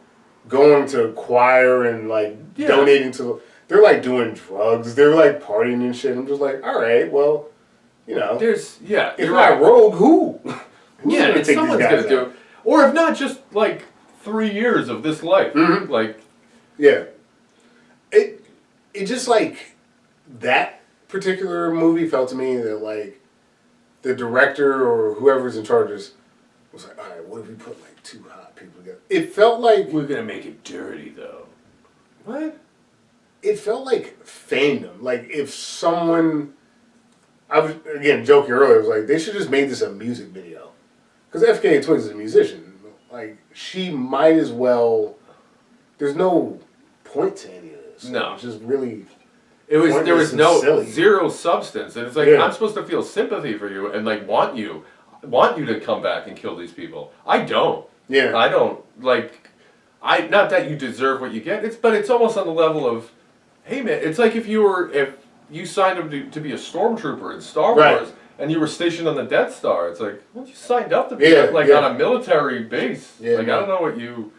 [SPEAKER 1] going to choir and like donating to. They're like doing drugs. They're like partying and shit. I'm just like, all right, well, you know,
[SPEAKER 2] if
[SPEAKER 1] not Rogue, who?
[SPEAKER 2] Yeah, and someone's gonna do it. Or if not, just like 3 years of this life.
[SPEAKER 1] Mm-hmm.
[SPEAKER 2] Like,
[SPEAKER 1] yeah, it just like that particular movie felt to me that like the director or whoever's in charge was like, all right, what if we put like two hot people together? It felt like
[SPEAKER 2] we're gonna make it dirty though. What?
[SPEAKER 1] It felt like fandom. Like if someone, I was again joking earlier, it was like they should just made this a music video. Because FK Twigs is a musician. Like, she might as well. There's no point to any of this.
[SPEAKER 2] No.
[SPEAKER 1] It's just really.
[SPEAKER 2] There was
[SPEAKER 1] silly.
[SPEAKER 2] zero substance. And it's like, I'm supposed to feel sympathy for you and, like, want you to come back and kill these people. I don't.
[SPEAKER 1] Yeah.
[SPEAKER 2] I don't. Like, not that you deserve what you get, but it's almost on the level of, hey, man, it's like if you signed up to be a stormtrooper in Star Wars. And you were stationed on the Death Star. It's like, well, you signed up to be on a military base. I don't know what you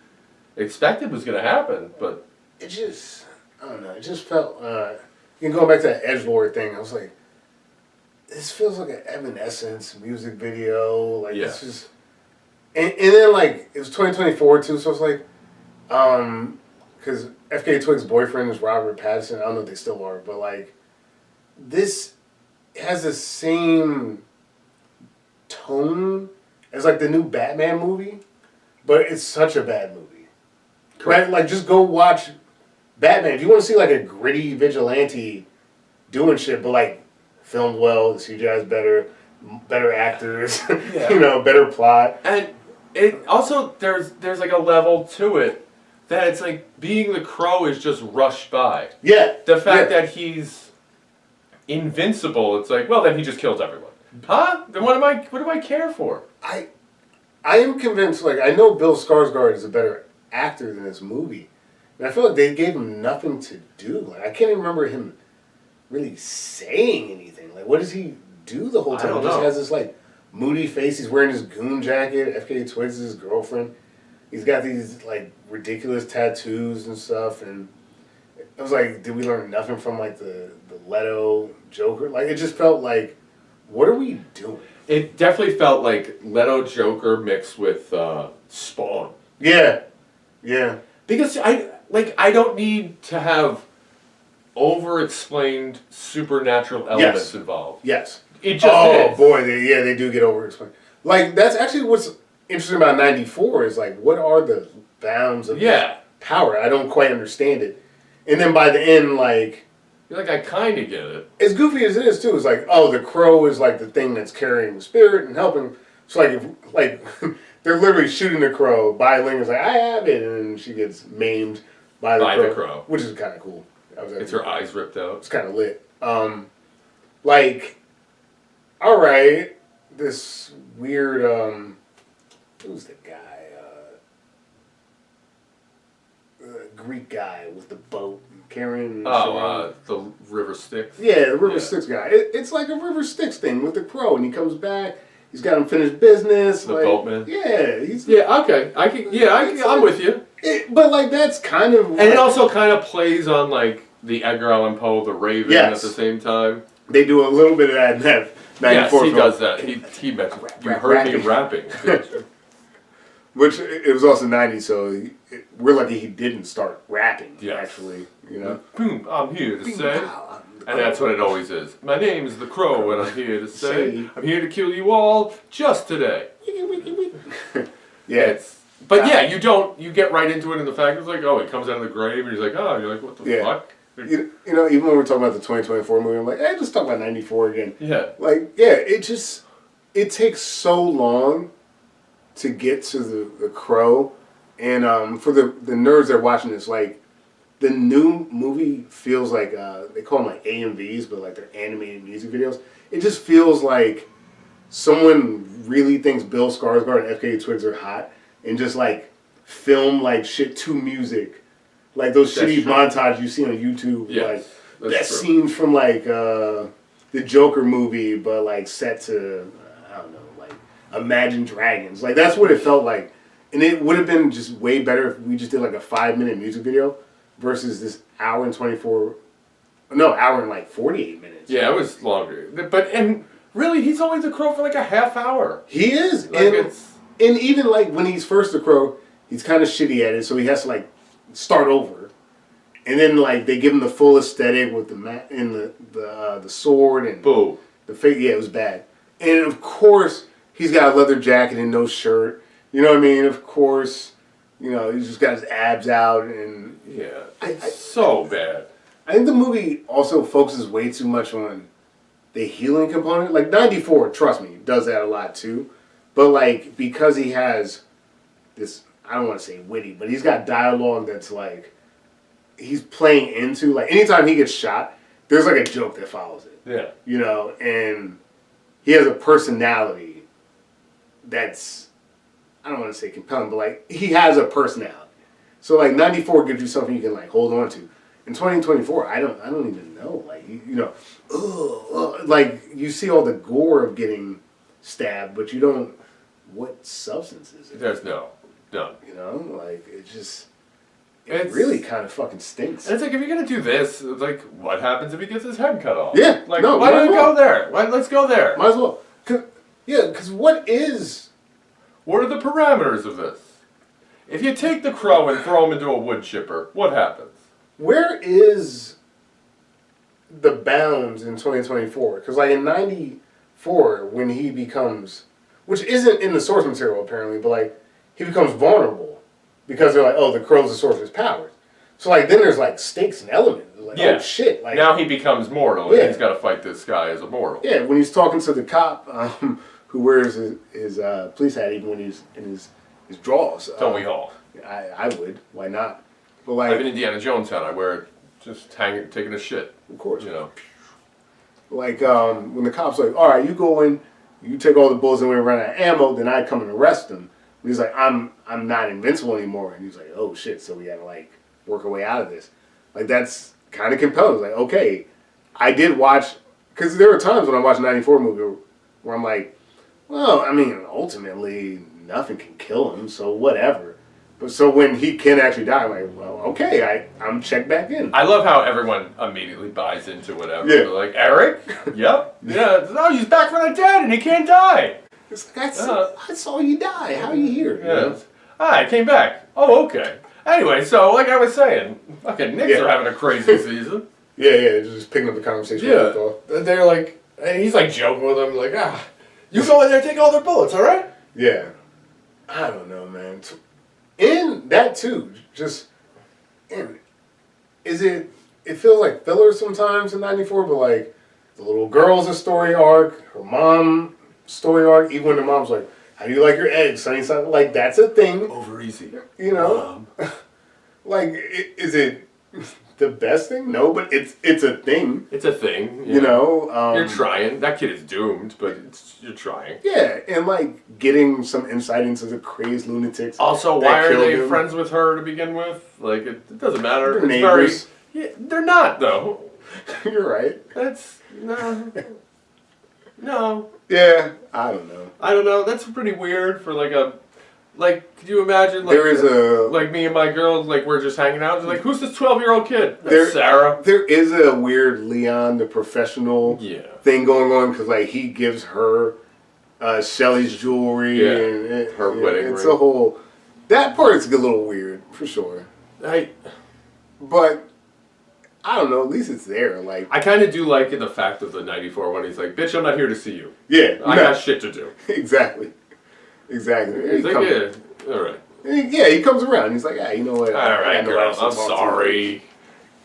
[SPEAKER 2] expected was going to happen, but
[SPEAKER 1] it just, I don't know. It just felt. Going back to that edgelord thing, I was like, this feels like an Evanescence music video. Like it's just, and then like it was 2024 too, so it's like, because FK Twigs' boyfriend is Robert Pattinson. I don't know if they still are, but like this. It has the same tone as like the new Batman movie, but it's such a bad movie. Right? Like just go watch Batman. If you want to see like a gritty vigilante doing shit, but like filmed well, the CGI is better actors, you know, better plot.
[SPEAKER 2] And it also there's like a level to it that it's like being the Crow is just rushed by.
[SPEAKER 1] Yeah.
[SPEAKER 2] The fact that he's invincible, it's like, well, then he just kills everyone. Huh? Then what do I care for?
[SPEAKER 1] I am convinced, like, I know Bill Skarsgård is a better actor than this movie. And I feel like they gave him nothing to do. Like, I can't even remember him really saying anything. Like, what does he do the whole time? He just has this, like, moody face. He's wearing his goon jacket. FK Twigs is his girlfriend. He's got these, like, ridiculous tattoos and stuff. And I was like, did we learn nothing from, like, the Leto Joker? Like, it just felt like, what are we doing?
[SPEAKER 2] It definitely felt like Leto Joker mixed with Spawn.
[SPEAKER 1] Yeah. Yeah.
[SPEAKER 2] Because I don't need to have over-explained supernatural elements involved.
[SPEAKER 1] Yes.
[SPEAKER 2] It just is.
[SPEAKER 1] Boy, they do get over-explained. Like, that's actually what's interesting about 94 is, like, what are the bounds of this power? I don't quite understand it. And then by the end, like...
[SPEAKER 2] You're like, I kind of get it.
[SPEAKER 1] As goofy as it is, too, it's like, oh, the crow is, like, the thing that's carrying the spirit and helping. So, they're literally shooting the crow. Bai Ling is like, I have it. And then she gets maimed by the crow. Which is kind of cool.
[SPEAKER 2] It's her eyes ripped out.
[SPEAKER 1] It's kind of lit. Like, all right, this weird, who's the guy? Greek guy with the boat carrying.
[SPEAKER 2] The River Styx.
[SPEAKER 1] Yeah, the River Styx guy. It's like a River Styx thing with the crow, and he comes back. He's got unfinished business.
[SPEAKER 2] The boatman.
[SPEAKER 1] Yeah,
[SPEAKER 2] okay. I'm with you.
[SPEAKER 1] But like that's kind of,
[SPEAKER 2] and it also kind of plays on like the Edgar Allan Poe, the Raven at the same time.
[SPEAKER 1] They do a little bit of that in that 94
[SPEAKER 2] Yes, he
[SPEAKER 1] film.
[SPEAKER 2] does that. He mentioned you heard me rapping.
[SPEAKER 1] Which it was also 90, so we're lucky he didn't start rapping. Actually, you know.
[SPEAKER 2] I'm here to say, and that's what it always is. My name is the Crow, and I'm here to say, I'm here to kill you all just today. You get right into it in the fact it's like, oh, he comes out of the grave, and he's like, oh, you're like, what the fuck?
[SPEAKER 1] You know, even when we're talking about the 2024 movie, I'm like, hey, just talk about 94 again.
[SPEAKER 2] Yeah.
[SPEAKER 1] Like, it takes so long to get to the Crow. And for the nerds that are watching this, like, the new movie feels like, they call them like AMVs, but like they're animated music videos. It just feels like someone really thinks Bill Skarsgård and FKA Twigs are hot and just like film like shit to music. Like those shitty montages you see on YouTube, like scenes from like the Joker movie, but like set to I don't know, like Imagine Dragons. Like that's what it felt like, and it would have been just way better if we just did like a 5-minute music video versus this hour and 48 minutes.
[SPEAKER 2] Yeah, it was longer, and really, he's only the Crow for like a half hour.
[SPEAKER 1] He is,
[SPEAKER 2] like
[SPEAKER 1] and even like when he's first the Crow, he's kind of shitty at it, so he has to like start over, and then like they give him the full aesthetic with the mat and the sword and the fake. Yeah, it was bad. And of course he's got a leather jacket and no shirt. You know what I mean? Of course, you know he's just got his abs out and
[SPEAKER 2] it's so bad.
[SPEAKER 1] I think the movie also focuses way too much on the healing component. Like 94, trust me, does that a lot too. But like because he has this. I don't want to say witty, but he's got dialogue that's like, he's playing into, like, anytime he gets shot, there's like a joke that follows it.
[SPEAKER 2] Yeah.
[SPEAKER 1] You know, and he has a personality that's, I don't want to say compelling, but like, he has a personality. So like 94 gives you something you can like hold on to. In 2024, I don't even know. Like, you know, like you see all the gore of getting stabbed, but you don't, what substance is it?
[SPEAKER 2] There's no.
[SPEAKER 1] You know, like it really kind of fucking stinks.
[SPEAKER 2] And it's like if you're gonna do this, it's like what happens if he gets his head cut off?
[SPEAKER 1] Yeah,
[SPEAKER 2] like why don't you go there? Let's go there.
[SPEAKER 1] Might as well. Because what
[SPEAKER 2] are the parameters of this? If you take the Crow and throw him into a wood chipper, what happens?
[SPEAKER 1] Where is the bounds in 2024? Because like in 94, when he becomes, which isn't in the source material apparently, but like. He becomes vulnerable because they're like, oh, the Crow's the source of his powers. So like then there's like stakes and elements. Like, oh shit! Like
[SPEAKER 2] now he becomes mortal, and he's got to fight this guy as a mortal.
[SPEAKER 1] Yeah, when he's talking to the cop who wears his police hat even when he's in his drawers.
[SPEAKER 2] Don't we all?
[SPEAKER 1] I would. Why not? But like,
[SPEAKER 2] I have an Indiana Jones hat. I wear it just hanging, taking a shit.
[SPEAKER 1] Of course,
[SPEAKER 2] you know.
[SPEAKER 1] Like when the cop's like, all right, you go in, you take all the bullets and we run out of ammo, then I come and arrest them. He's like, I'm not invincible anymore. And he's like, oh shit, so we gotta like work our way out of this. Like that's kind of compelling. Like, okay, I did watch, because there were times when I watched a 94 movie where I'm like, well, I mean, ultimately nothing can kill him, so whatever. But so when he can actually die, I'm like, well, okay, I'm checked back in.
[SPEAKER 2] I love how everyone immediately buys into whatever.
[SPEAKER 1] Yeah.
[SPEAKER 2] They're like, Eric? Yep. Yeah. No, he's back from the dead and he can't die.
[SPEAKER 1] It's like, I saw you die. How are you here?
[SPEAKER 2] Yeah. You know? I came back. Oh, okay. Anyway, so like I was saying, fucking Knicks are having a crazy season.
[SPEAKER 1] Yeah, just picking up the conversation.
[SPEAKER 2] Yeah. They're like, and he's like joking with them, like, You go in there, take all their bullets, all right?
[SPEAKER 1] Yeah. I don't know, man. And that too, just, and it feels like filler sometimes in 94, but like, the little girl's a story arc, her mom story arc, even when the mom's like, how do you like your eggs, sonny? Son? Like, that's a thing.
[SPEAKER 2] Over easy.
[SPEAKER 1] You know? Like, is it the best thing? No, but it's a thing.
[SPEAKER 2] It's a thing.
[SPEAKER 1] You know?
[SPEAKER 2] You're trying. That kid is doomed, but you're trying.
[SPEAKER 1] Yeah, and like, getting some insight into the crazy lunatics.
[SPEAKER 2] Also, why are they friends with her to begin with? Like, it doesn't matter.
[SPEAKER 1] They're neighbors.
[SPEAKER 2] Yeah, they're not, though.
[SPEAKER 1] You're right.
[SPEAKER 2] That's, no. No.
[SPEAKER 1] Yeah, I don't know.
[SPEAKER 2] That's pretty weird for could you imagine,
[SPEAKER 1] there is
[SPEAKER 2] like me and my girl, like, we're just hanging out, and like, who's this 12-year-old kid? That's Sarah.
[SPEAKER 1] There is a weird Leon the professional thing going on, because, like, he gives her Shelly's jewelry and
[SPEAKER 2] her wedding
[SPEAKER 1] it's
[SPEAKER 2] ring.
[SPEAKER 1] a whole, that part's a little weird, for sure. But, I don't know, at least it's there, like.
[SPEAKER 2] I kind of do like the fact of the 94 when he's like, bitch, I'm not here to see you.
[SPEAKER 1] Yeah.
[SPEAKER 2] I got shit to do.
[SPEAKER 1] Exactly. He's like,
[SPEAKER 2] yeah, all right.
[SPEAKER 1] Yeah, he comes around. He's like, yeah, you know what?
[SPEAKER 2] All right, girl, I'm sorry.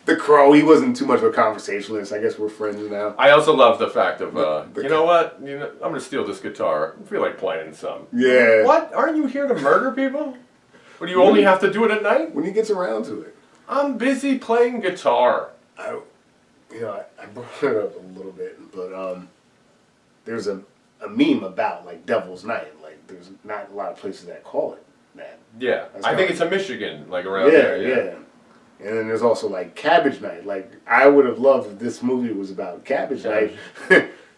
[SPEAKER 1] The Crow, he wasn't too much of a conversationalist. I guess we're friends now.
[SPEAKER 2] I also love the fact of, you know what? I'm going to steal this guitar. I feel like playing some.
[SPEAKER 1] Yeah.
[SPEAKER 2] What? Aren't you here to murder people? Or do you only have to do it at night?
[SPEAKER 1] When he gets around to it.
[SPEAKER 2] I'm busy playing guitar.
[SPEAKER 1] I brought it up a little bit, but there's a meme about, like, Devil's Night. Like, there's not a lot of places that call it that.
[SPEAKER 2] Yeah. I think it's a Michigan, like, around there.
[SPEAKER 1] Yeah. And then there's also, like, Cabbage Night. Like, I would have loved if this movie was about Cabbage Night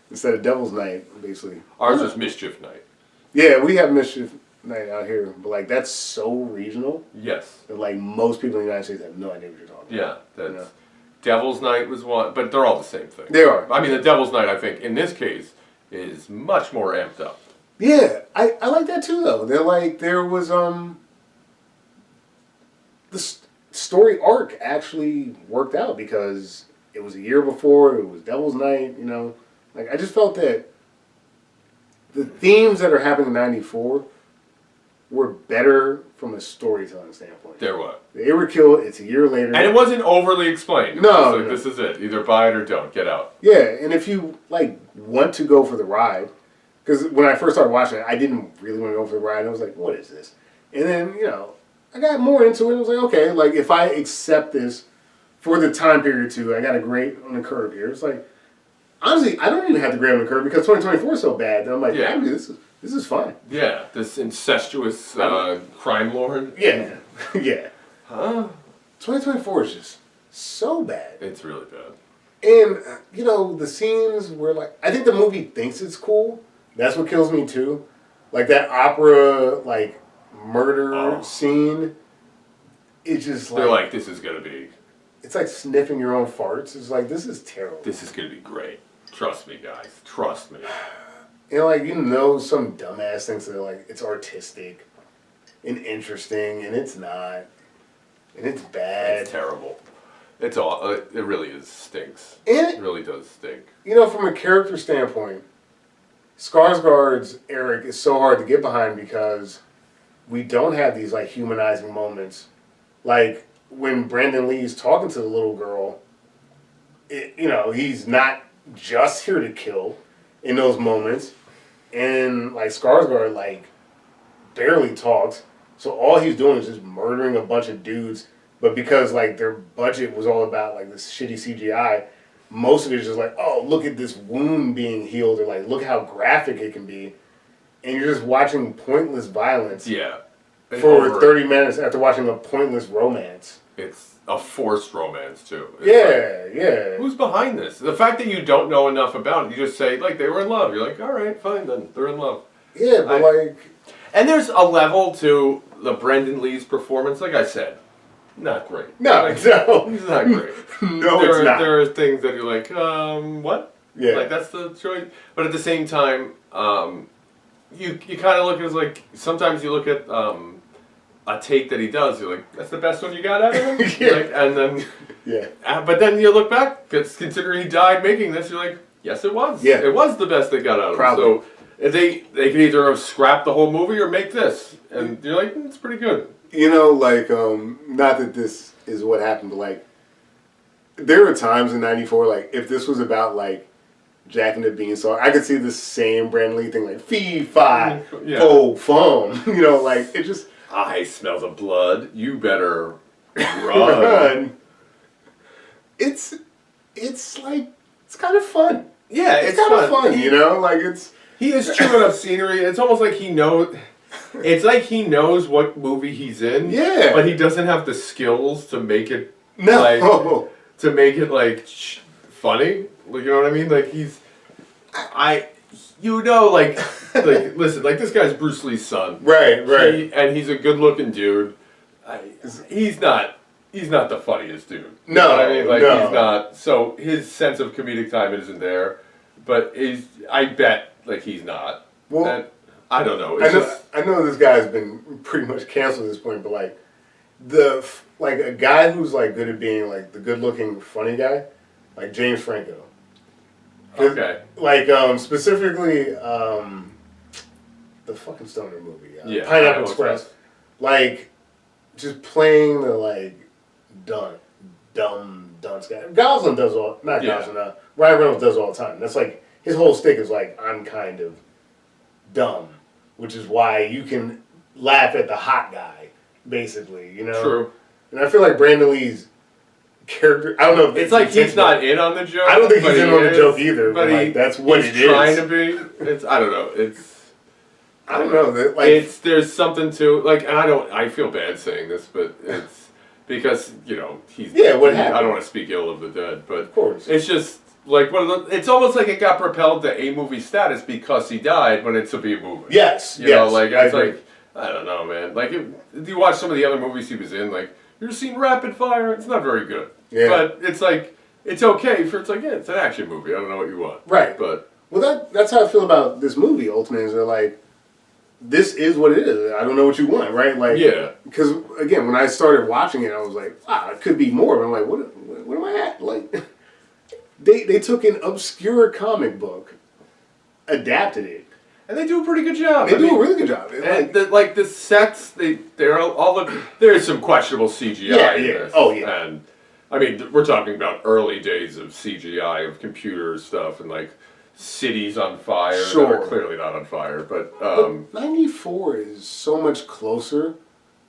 [SPEAKER 1] instead of Devil's Night, basically.
[SPEAKER 2] Ours is Mischief Night.
[SPEAKER 1] Yeah, we have Mischief Night out here, but, like, that's so regional.
[SPEAKER 2] Yes.
[SPEAKER 1] That, like, most people in the United States have no idea what you're talking about.
[SPEAKER 2] Yeah, that's... Devil's Night was one, but they're all the same thing.
[SPEAKER 1] They are.
[SPEAKER 2] I mean, the Devil's Night, I think, in this case, is much more amped up.
[SPEAKER 1] Yeah, I like that too, though. They're like, there was, the story arc actually worked out because it was a year before, it was Devil's Night, you know. Like, I just felt that the themes that are happening in 94 were better from a storytelling standpoint.
[SPEAKER 2] They're what?
[SPEAKER 1] They were killed, it's a year later.
[SPEAKER 2] And it wasn't overly explained. It
[SPEAKER 1] No.
[SPEAKER 2] was like, this is it. Either buy it or don't. Get out.
[SPEAKER 1] Yeah, and if you, like, want to go for the ride, because when I first started watching it, I didn't really want to go for the ride. I was like, what is this? And then, you know, I got more into it. I was like, okay, like, if I accept this for the time period too, I got a grade on the curve here. It's like, honestly, I don't even have to grade on the curve because 2024 is so bad that I'm like, actually, this is fun.
[SPEAKER 2] Yeah, this incestuous crime lord.
[SPEAKER 1] Yeah, yeah.
[SPEAKER 2] Huh?
[SPEAKER 1] 2024 is just so bad.
[SPEAKER 2] It's really bad.
[SPEAKER 1] And, you know, the scenes where, like, I think the movie thinks it's cool. That's what kills me, too. Like, that opera, like, murder scene. It's just like...
[SPEAKER 2] They're like, this is going to be...
[SPEAKER 1] It's like sniffing your own farts. It's like, this is terrible.
[SPEAKER 2] This is going to be great. Trust me, guys. Trust me.
[SPEAKER 1] You know, like, you know, some dumbass thinks that, like, it's artistic and interesting, and it's not. And it's bad.
[SPEAKER 2] It's terrible. It's all... It really is stinks.
[SPEAKER 1] And
[SPEAKER 2] it really does stink.
[SPEAKER 1] You know, from a character standpoint, Skarsgård's Eric is so hard to get behind because we don't have these, like, humanizing moments. Like, when Brandon Lee's talking to the little girl, you know, he's not just here to kill in those moments. And, like, Skarsgård, like, barely talks. So all he's doing is just murdering a bunch of dudes. But because, like, their budget was all about, like, this shitty CGI, most of it is just like, oh, look at this wound being healed. Or, like, look how graphic it can be. And you're just watching pointless violence.
[SPEAKER 2] Yeah.
[SPEAKER 1] For 30 minutes after watching a pointless romance.
[SPEAKER 2] It's a forced romance, too.
[SPEAKER 1] It's yeah.
[SPEAKER 2] Who's behind this? The fact that you don't know enough about it, you just say, like, they were in love. You're like, all right, fine, then. They're in love.
[SPEAKER 1] Yeah, but, like...
[SPEAKER 2] And there's a level to the Brendan Lee's performance, like I said, not great.
[SPEAKER 1] No,
[SPEAKER 2] like,
[SPEAKER 1] no.
[SPEAKER 2] He's not great.
[SPEAKER 1] It's not.
[SPEAKER 2] There are things that you're like, what?
[SPEAKER 1] Yeah.
[SPEAKER 2] Like, that's the choice. But at the same time, you kind of look at it as, like, sometimes you look at... a take that he does, you're like, that's the best one you got out of him?
[SPEAKER 1] Yeah.
[SPEAKER 2] Like, and then, but then you look back, considering he died making this, you're like, yes, it was.
[SPEAKER 1] Yeah.
[SPEAKER 2] It was the best they got out of him.
[SPEAKER 1] Probably.
[SPEAKER 2] So They could either have scrapped the whole movie or make this, and you're like, it's pretty good.
[SPEAKER 1] You know, like, not that this is what happened, but like, there were times in '94, like, if this was about like Jack and the Beanstalk, I could see the same Brandon Lee thing, like fee fi fo fum. You know, like it just.
[SPEAKER 2] I smell the blood. You better run.
[SPEAKER 1] Run. It's like it's kind of fun.
[SPEAKER 2] Yeah,
[SPEAKER 1] it's kind of fun. You know, like it's.
[SPEAKER 2] He is chewing up scenery. It's almost like he knows. It's like he knows what movie he's in.
[SPEAKER 1] Yeah.
[SPEAKER 2] But he doesn't have the skills to make it.
[SPEAKER 1] No.
[SPEAKER 2] Like, to make it like funny. Like, you know what I mean? Like he's. Like listen, like this guy's Bruce Lee's son.
[SPEAKER 1] Right.
[SPEAKER 2] And he's a good-looking dude. He's not the funniest dude.
[SPEAKER 1] No,
[SPEAKER 2] you know what I mean? Like
[SPEAKER 1] no.
[SPEAKER 2] he's not. So his sense of comedic time isn't there. But I bet like he's not.
[SPEAKER 1] Well,
[SPEAKER 2] and I don't know.
[SPEAKER 1] I know this guy's been pretty much canceled at this point, but like a guy who's like good at being like the good-looking funny guy, like James Franco.
[SPEAKER 2] Okay.
[SPEAKER 1] Like specifically the fucking stoner movie, Pineapple Express. Like just playing the like dumb dunce guy. Gosling does all, not Gosling. Ryan Reynolds does all the time. That's like his whole stick is like I'm kind of dumb, which is why you can laugh at the hot guy, basically. You know.
[SPEAKER 2] True.
[SPEAKER 1] And I feel like Brandon Lee's character. I don't know. If
[SPEAKER 2] it's like he's not in on the joke.
[SPEAKER 1] I don't think he's in on the joke either. But like, that's what it is.
[SPEAKER 2] He's trying to be. It's. I don't know. It's.
[SPEAKER 1] I don't know. That, like,
[SPEAKER 2] there's something to like, and I feel bad saying this, but it's because he's.
[SPEAKER 1] Yeah. What happened?
[SPEAKER 2] I don't want to speak ill of the dead, but
[SPEAKER 1] of course,
[SPEAKER 2] it's just like it's almost like it got propelled to A movie status because he died when it's a B movie.
[SPEAKER 1] Yes.
[SPEAKER 2] You know, like it's like I don't know, man. Like if you watch some of the other movies he was in, like. You ever seen Rapid Fire? It's not very good.
[SPEAKER 1] Yeah.
[SPEAKER 2] But it's like, it's okay it's like, it's an action movie. I don't know what you want.
[SPEAKER 1] Right.
[SPEAKER 2] But.
[SPEAKER 1] Well, that's how I feel about this movie, ultimately, is they're like, this is what it is. I don't know what you want, right? Like,
[SPEAKER 2] yeah.
[SPEAKER 1] Because, again, when I started watching it, I was like, wow, it could be more. But I'm like, what am I at? Like, they took an obscure comic book, adapted it.
[SPEAKER 2] And they do a pretty good job.
[SPEAKER 1] They do a really good job.
[SPEAKER 2] And the sets, they're all there's some questionable CGI in this.
[SPEAKER 1] Oh, yeah.
[SPEAKER 2] And, I mean, we're talking about early days of CGI, of computer stuff, and like cities on fire that are clearly not on fire. But
[SPEAKER 1] 94 is so much closer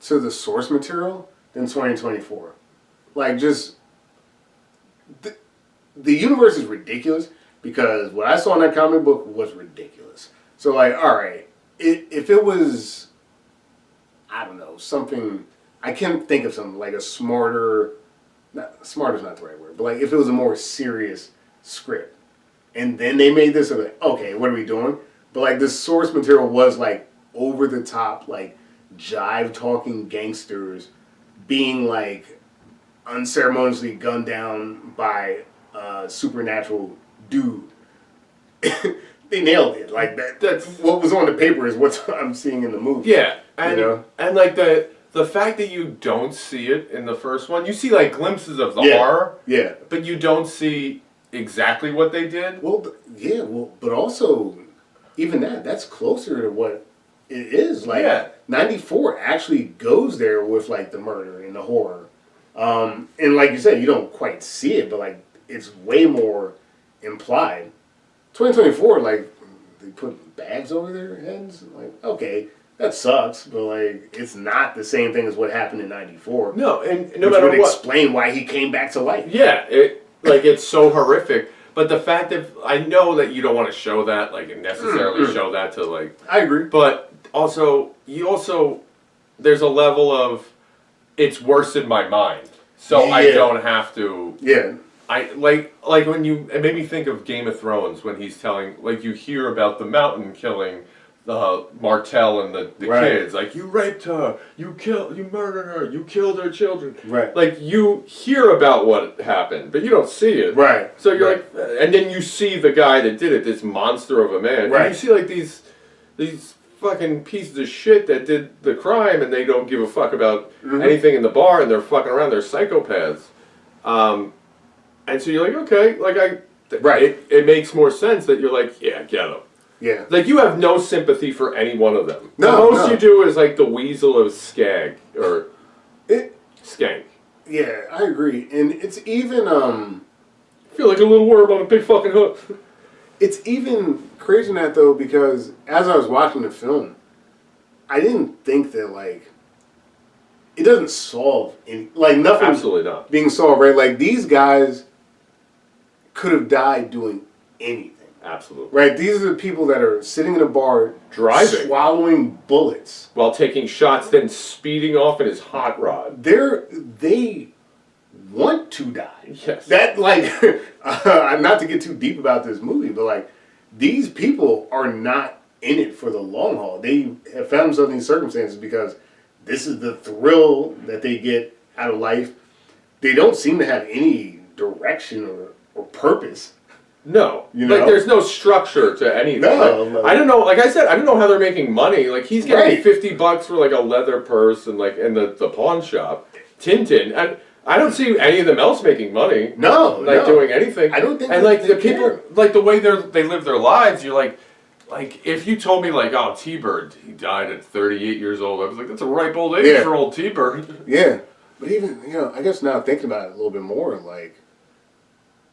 [SPEAKER 1] to the source material than 2024. Like, just the universe is ridiculous because what I saw in that comic book was ridiculous. So, like, all right, if it was, I don't know, something, I can't think of something like a smarter, smarter's not the right word, but like if it was a more serious script, and then they made this, like, okay, what are we doing? But like the source material was like over the top, like jive talking gangsters being like unceremoniously gunned down by a supernatural dude. They nailed it. Like that's what was on the paper is what I'm seeing in the movie.
[SPEAKER 2] Yeah, and and like the fact that you don't see it in the first one, you see like glimpses of the horror.
[SPEAKER 1] Yeah,
[SPEAKER 2] but you don't see exactly what they did.
[SPEAKER 1] Well, but also even that's closer to what it is. Like 94 actually goes there with like the murder and the horror, and like you said, you don't quite see it, but like it's way more implied. 2024, like, they put bags over their heads. Like, okay, that sucks, but, like, it's not the same thing as what happened in 94.
[SPEAKER 2] No, and no
[SPEAKER 1] which
[SPEAKER 2] matter
[SPEAKER 1] would
[SPEAKER 2] what.
[SPEAKER 1] explain why he came back to life.
[SPEAKER 2] Yeah, it's so horrific. But the fact that, I know that you don't want to show that, like, necessarily show that to, like.
[SPEAKER 1] I agree.
[SPEAKER 2] But also, there's a level of, it's worse in my mind. So I don't have to.
[SPEAKER 1] Yeah.
[SPEAKER 2] I like when it made me think of Game of Thrones when he's telling, like, you hear about the Mountain killing Martell and the kids, like, you raped her, you murdered her, you killed her children.
[SPEAKER 1] Right.
[SPEAKER 2] Like, you hear about what happened, but you don't see it.
[SPEAKER 1] Right.
[SPEAKER 2] So you're like, and then you see the guy that did it, this monster of a man.
[SPEAKER 1] Right.
[SPEAKER 2] And you see like these fucking pieces of shit that did the crime, and they don't give a fuck about anything in the bar, and they're fucking around. They're psychopaths. And so you're like, okay, like it makes more sense that you're like, yeah, get them.
[SPEAKER 1] Yeah.
[SPEAKER 2] Like, you have no sympathy for any one of them.
[SPEAKER 1] No,
[SPEAKER 2] the most
[SPEAKER 1] no.
[SPEAKER 2] you do is like the weasel of Skag or Skank.
[SPEAKER 1] Yeah, I agree, and it's even
[SPEAKER 2] I feel like a little worm on a big fucking hook.
[SPEAKER 1] It's even crazy in that though, because as I was watching the film, I didn't think that like it doesn't solve any, like nothing.
[SPEAKER 2] Absolutely not
[SPEAKER 1] being solved, right? Like these guys could have died doing anything.
[SPEAKER 2] Absolutely.
[SPEAKER 1] Right? These are the people that are sitting in a bar
[SPEAKER 2] driving,
[SPEAKER 1] swallowing bullets
[SPEAKER 2] while taking shots, then speeding off in his hot rod.
[SPEAKER 1] They want to die.
[SPEAKER 2] Yes.
[SPEAKER 1] That like not to get too deep about this movie, but like these people are not in it for the long haul. They have found themselves in these circumstances because this is the thrill that they get out of life. They don't seem to have any direction or purpose.
[SPEAKER 2] No,
[SPEAKER 1] you know?
[SPEAKER 2] Like there's no structure to anything.
[SPEAKER 1] No,
[SPEAKER 2] like, I don't know. Like I said, I don't know how they're making money. Like he's getting
[SPEAKER 1] Right.
[SPEAKER 2] $50 for like a leather purse and like in the pawn shop, Tintin, and I don't see any of them else making money.
[SPEAKER 1] No,
[SPEAKER 2] like doing anything.
[SPEAKER 1] I don't think.
[SPEAKER 2] And like
[SPEAKER 1] they
[SPEAKER 2] the people,
[SPEAKER 1] care.
[SPEAKER 2] like the way they live their lives, you're like if you told me like, oh, T-Bird, he died at 38 years old, I was like, that's a ripe old age for old T-Bird.
[SPEAKER 1] Yeah, but even I guess now thinking about it a little bit more, like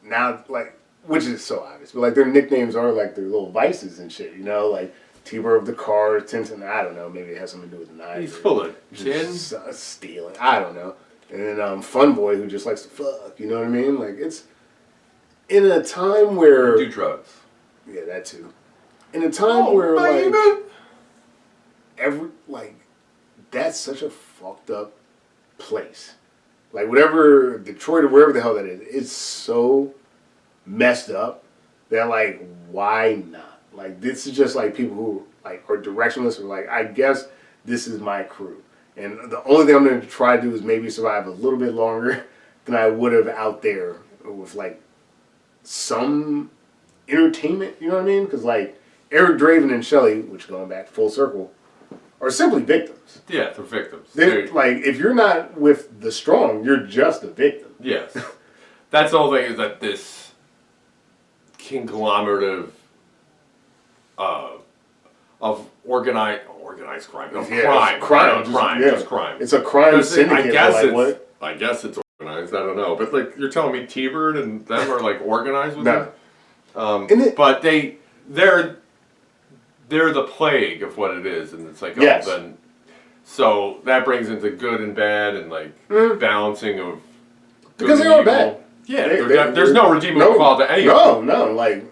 [SPEAKER 1] now, like. Which is so obvious, but like their nicknames are like their little vices and shit, like T-Bird of the car, Tintin. I don't know, maybe it has something to do with the knives.
[SPEAKER 2] He's full of tin,
[SPEAKER 1] stealing. I don't know. And then Fun Boy, who just likes to fuck. You know what I mean? Like it's in a time where
[SPEAKER 2] do drugs.
[SPEAKER 1] Yeah, that too. In a time where that's such a fucked up place. Like whatever Detroit or wherever the hell that is, it's so messed up that like why not? Like this is just like people who like are directionless or like I guess this is my crew, and the only thing I'm going to try to do is maybe survive a little bit longer than I would have out there with like some entertainment. You know what I mean? Because like Eric Draven and Shelley, which going back full circle, are simply victims.
[SPEAKER 2] Yeah, they're victims.
[SPEAKER 1] They're, like if you're not with the strong, you're just a victim.
[SPEAKER 2] Yes, that's the whole thing. Is that this conglomerate of organized crime, of crime. Just crime.
[SPEAKER 1] It's a crime syndicate.
[SPEAKER 2] I guess it's organized. I don't know, but like you're telling me, T-Bird and them are like organized with
[SPEAKER 1] no.
[SPEAKER 2] them. But they're the plague of what it is, and it's like
[SPEAKER 1] yes.
[SPEAKER 2] Then so that brings into good and bad and like balancing of good
[SPEAKER 1] because they are bad.
[SPEAKER 2] Yeah, there's no redeemable quality to any of them.
[SPEAKER 1] No, like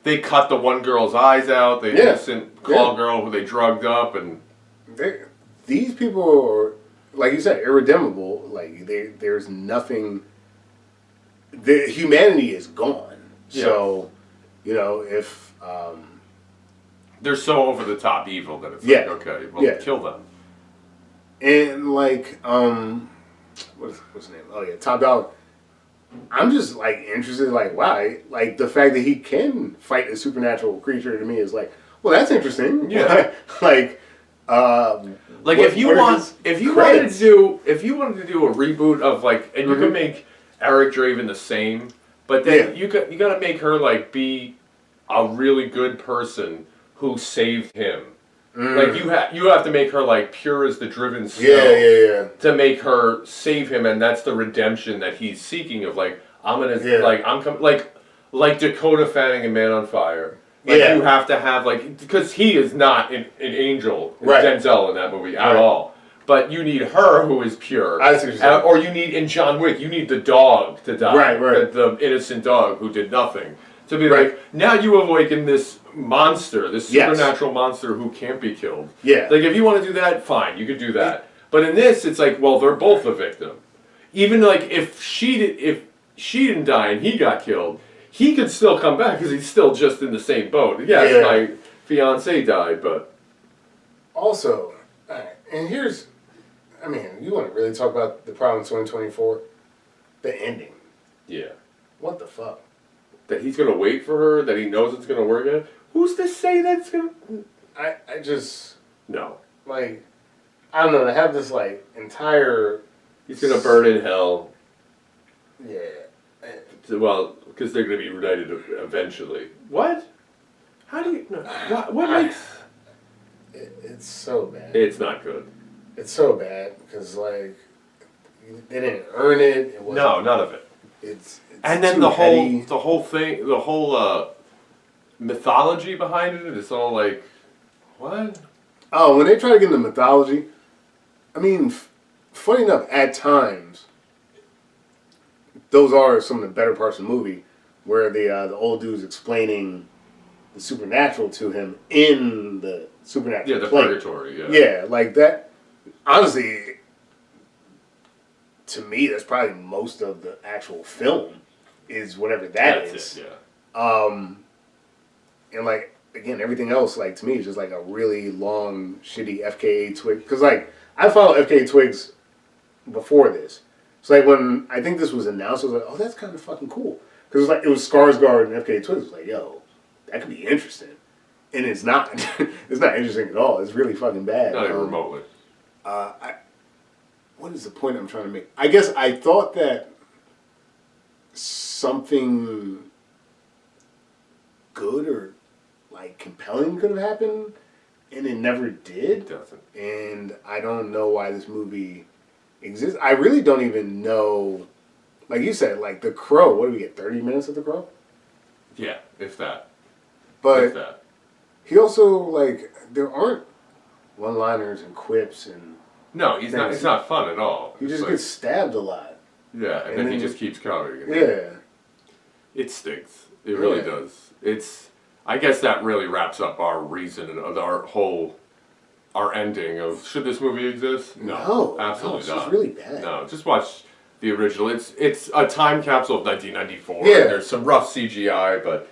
[SPEAKER 2] they cut the one girl's eyes out. The innocent call girl who they drugged up, and
[SPEAKER 1] these people are, like you said, irredeemable. Like there's nothing. The humanity is gone. Yeah. So, if
[SPEAKER 2] they're so over the top evil that it's like okay, well, kill them.
[SPEAKER 1] And like what's his name? Oh yeah, Top Dog. I'm just like interested, like wow, like the fact that he can fight a supernatural creature to me is like, well, that's interesting.
[SPEAKER 2] Yeah,
[SPEAKER 1] like
[SPEAKER 2] if you wanted to do a reboot of like, and you could make Eric Draven the same, but then you got to make her like be a really good person who saved him. Like you have to make her like pure as the driven snow. To make her save him, and that's the redemption that he's seeking. Of like like Dakota Fanning in Man on Fire. Like you have to have because he is not an angel, Denzel in that movie at all. But you need her who is pure.
[SPEAKER 1] I see what you're saying.
[SPEAKER 2] Or you need in John Wick, you need the dog to die.
[SPEAKER 1] Right.
[SPEAKER 2] The innocent dog who did nothing. To be like, now you awaken this monster, this supernatural monster who can't be killed.
[SPEAKER 1] Yeah.
[SPEAKER 2] Like, if you want to do that, fine, you could do that. But in this, it's like, well, they're both a victim. Even like if she didn't die and he got killed, he could still come back because he's still just in the same boat. Yes, my fiance died, but
[SPEAKER 1] also, and here's, you want to really talk about the problem in 2024? The ending.
[SPEAKER 2] Yeah.
[SPEAKER 1] What the fuck?
[SPEAKER 2] That he's gonna wait for her, that he knows it's gonna work out. Who's to say that's gonna?
[SPEAKER 1] I just
[SPEAKER 2] no.
[SPEAKER 1] Like, I don't know. To have this like entire.
[SPEAKER 2] He's gonna burn in hell.
[SPEAKER 1] Yeah.
[SPEAKER 2] Well, because they're gonna be reunited eventually. What? How do you? What makes?
[SPEAKER 1] It's so bad.
[SPEAKER 2] It's not good.
[SPEAKER 1] It's so bad because like they didn't earn it. It wasn't,
[SPEAKER 2] No, none of it.
[SPEAKER 1] It's
[SPEAKER 2] And then
[SPEAKER 1] too
[SPEAKER 2] the
[SPEAKER 1] heady.
[SPEAKER 2] whole thing, the whole mythology behind it. It's all like, what?
[SPEAKER 1] Oh, when they try to get into mythology, I mean, funny enough, at times, those are some of the better parts of the movie, where the old dude's explaining the supernatural to him in the supernatural.
[SPEAKER 2] Yeah, the
[SPEAKER 1] plane.
[SPEAKER 2] purgatory. Yeah.
[SPEAKER 1] Yeah, like that. Honestly, to me, that's probably most of the actual film, is whatever
[SPEAKER 2] That's
[SPEAKER 1] is.
[SPEAKER 2] it. Yeah.
[SPEAKER 1] And like again, everything else, like to me, is just like a really long, shitty FKA twig. Because like I followed FKA twigs before this. So like when I think this was announced, I was like, oh, that's kind of fucking cool. Because it was Skarsgård and FKA twigs. I was like, yo, that could be interesting. And it's not. It's not interesting at all. It's really fucking bad.
[SPEAKER 2] Not even remotely.
[SPEAKER 1] What is the point I'm trying to make? I guess I thought that something good or like compelling could have happened, and it never did.
[SPEAKER 2] It doesn't.
[SPEAKER 1] And I don't know why this movie exists. I really don't even know. Like you said, like The Crow. What do we get? 30 minutes of The Crow?
[SPEAKER 2] Yeah, if that.
[SPEAKER 1] But
[SPEAKER 2] If that.
[SPEAKER 1] he also like there aren't one-liners and quips and.
[SPEAKER 2] No, he's not. It's not fun at all.
[SPEAKER 1] He
[SPEAKER 2] It's
[SPEAKER 1] just
[SPEAKER 2] like,
[SPEAKER 1] gets stabbed a lot.
[SPEAKER 2] Yeah, and then he just keeps coming.
[SPEAKER 1] Yeah.
[SPEAKER 2] It stinks. It really does. It's. I guess that really wraps up our reason of our ending of should this movie exist? No, absolutely
[SPEAKER 1] it's
[SPEAKER 2] not.
[SPEAKER 1] just really bad.
[SPEAKER 2] No, just watch the original. It's a time capsule of 1994.
[SPEAKER 1] Yeah.
[SPEAKER 2] And there's some rough CGI, but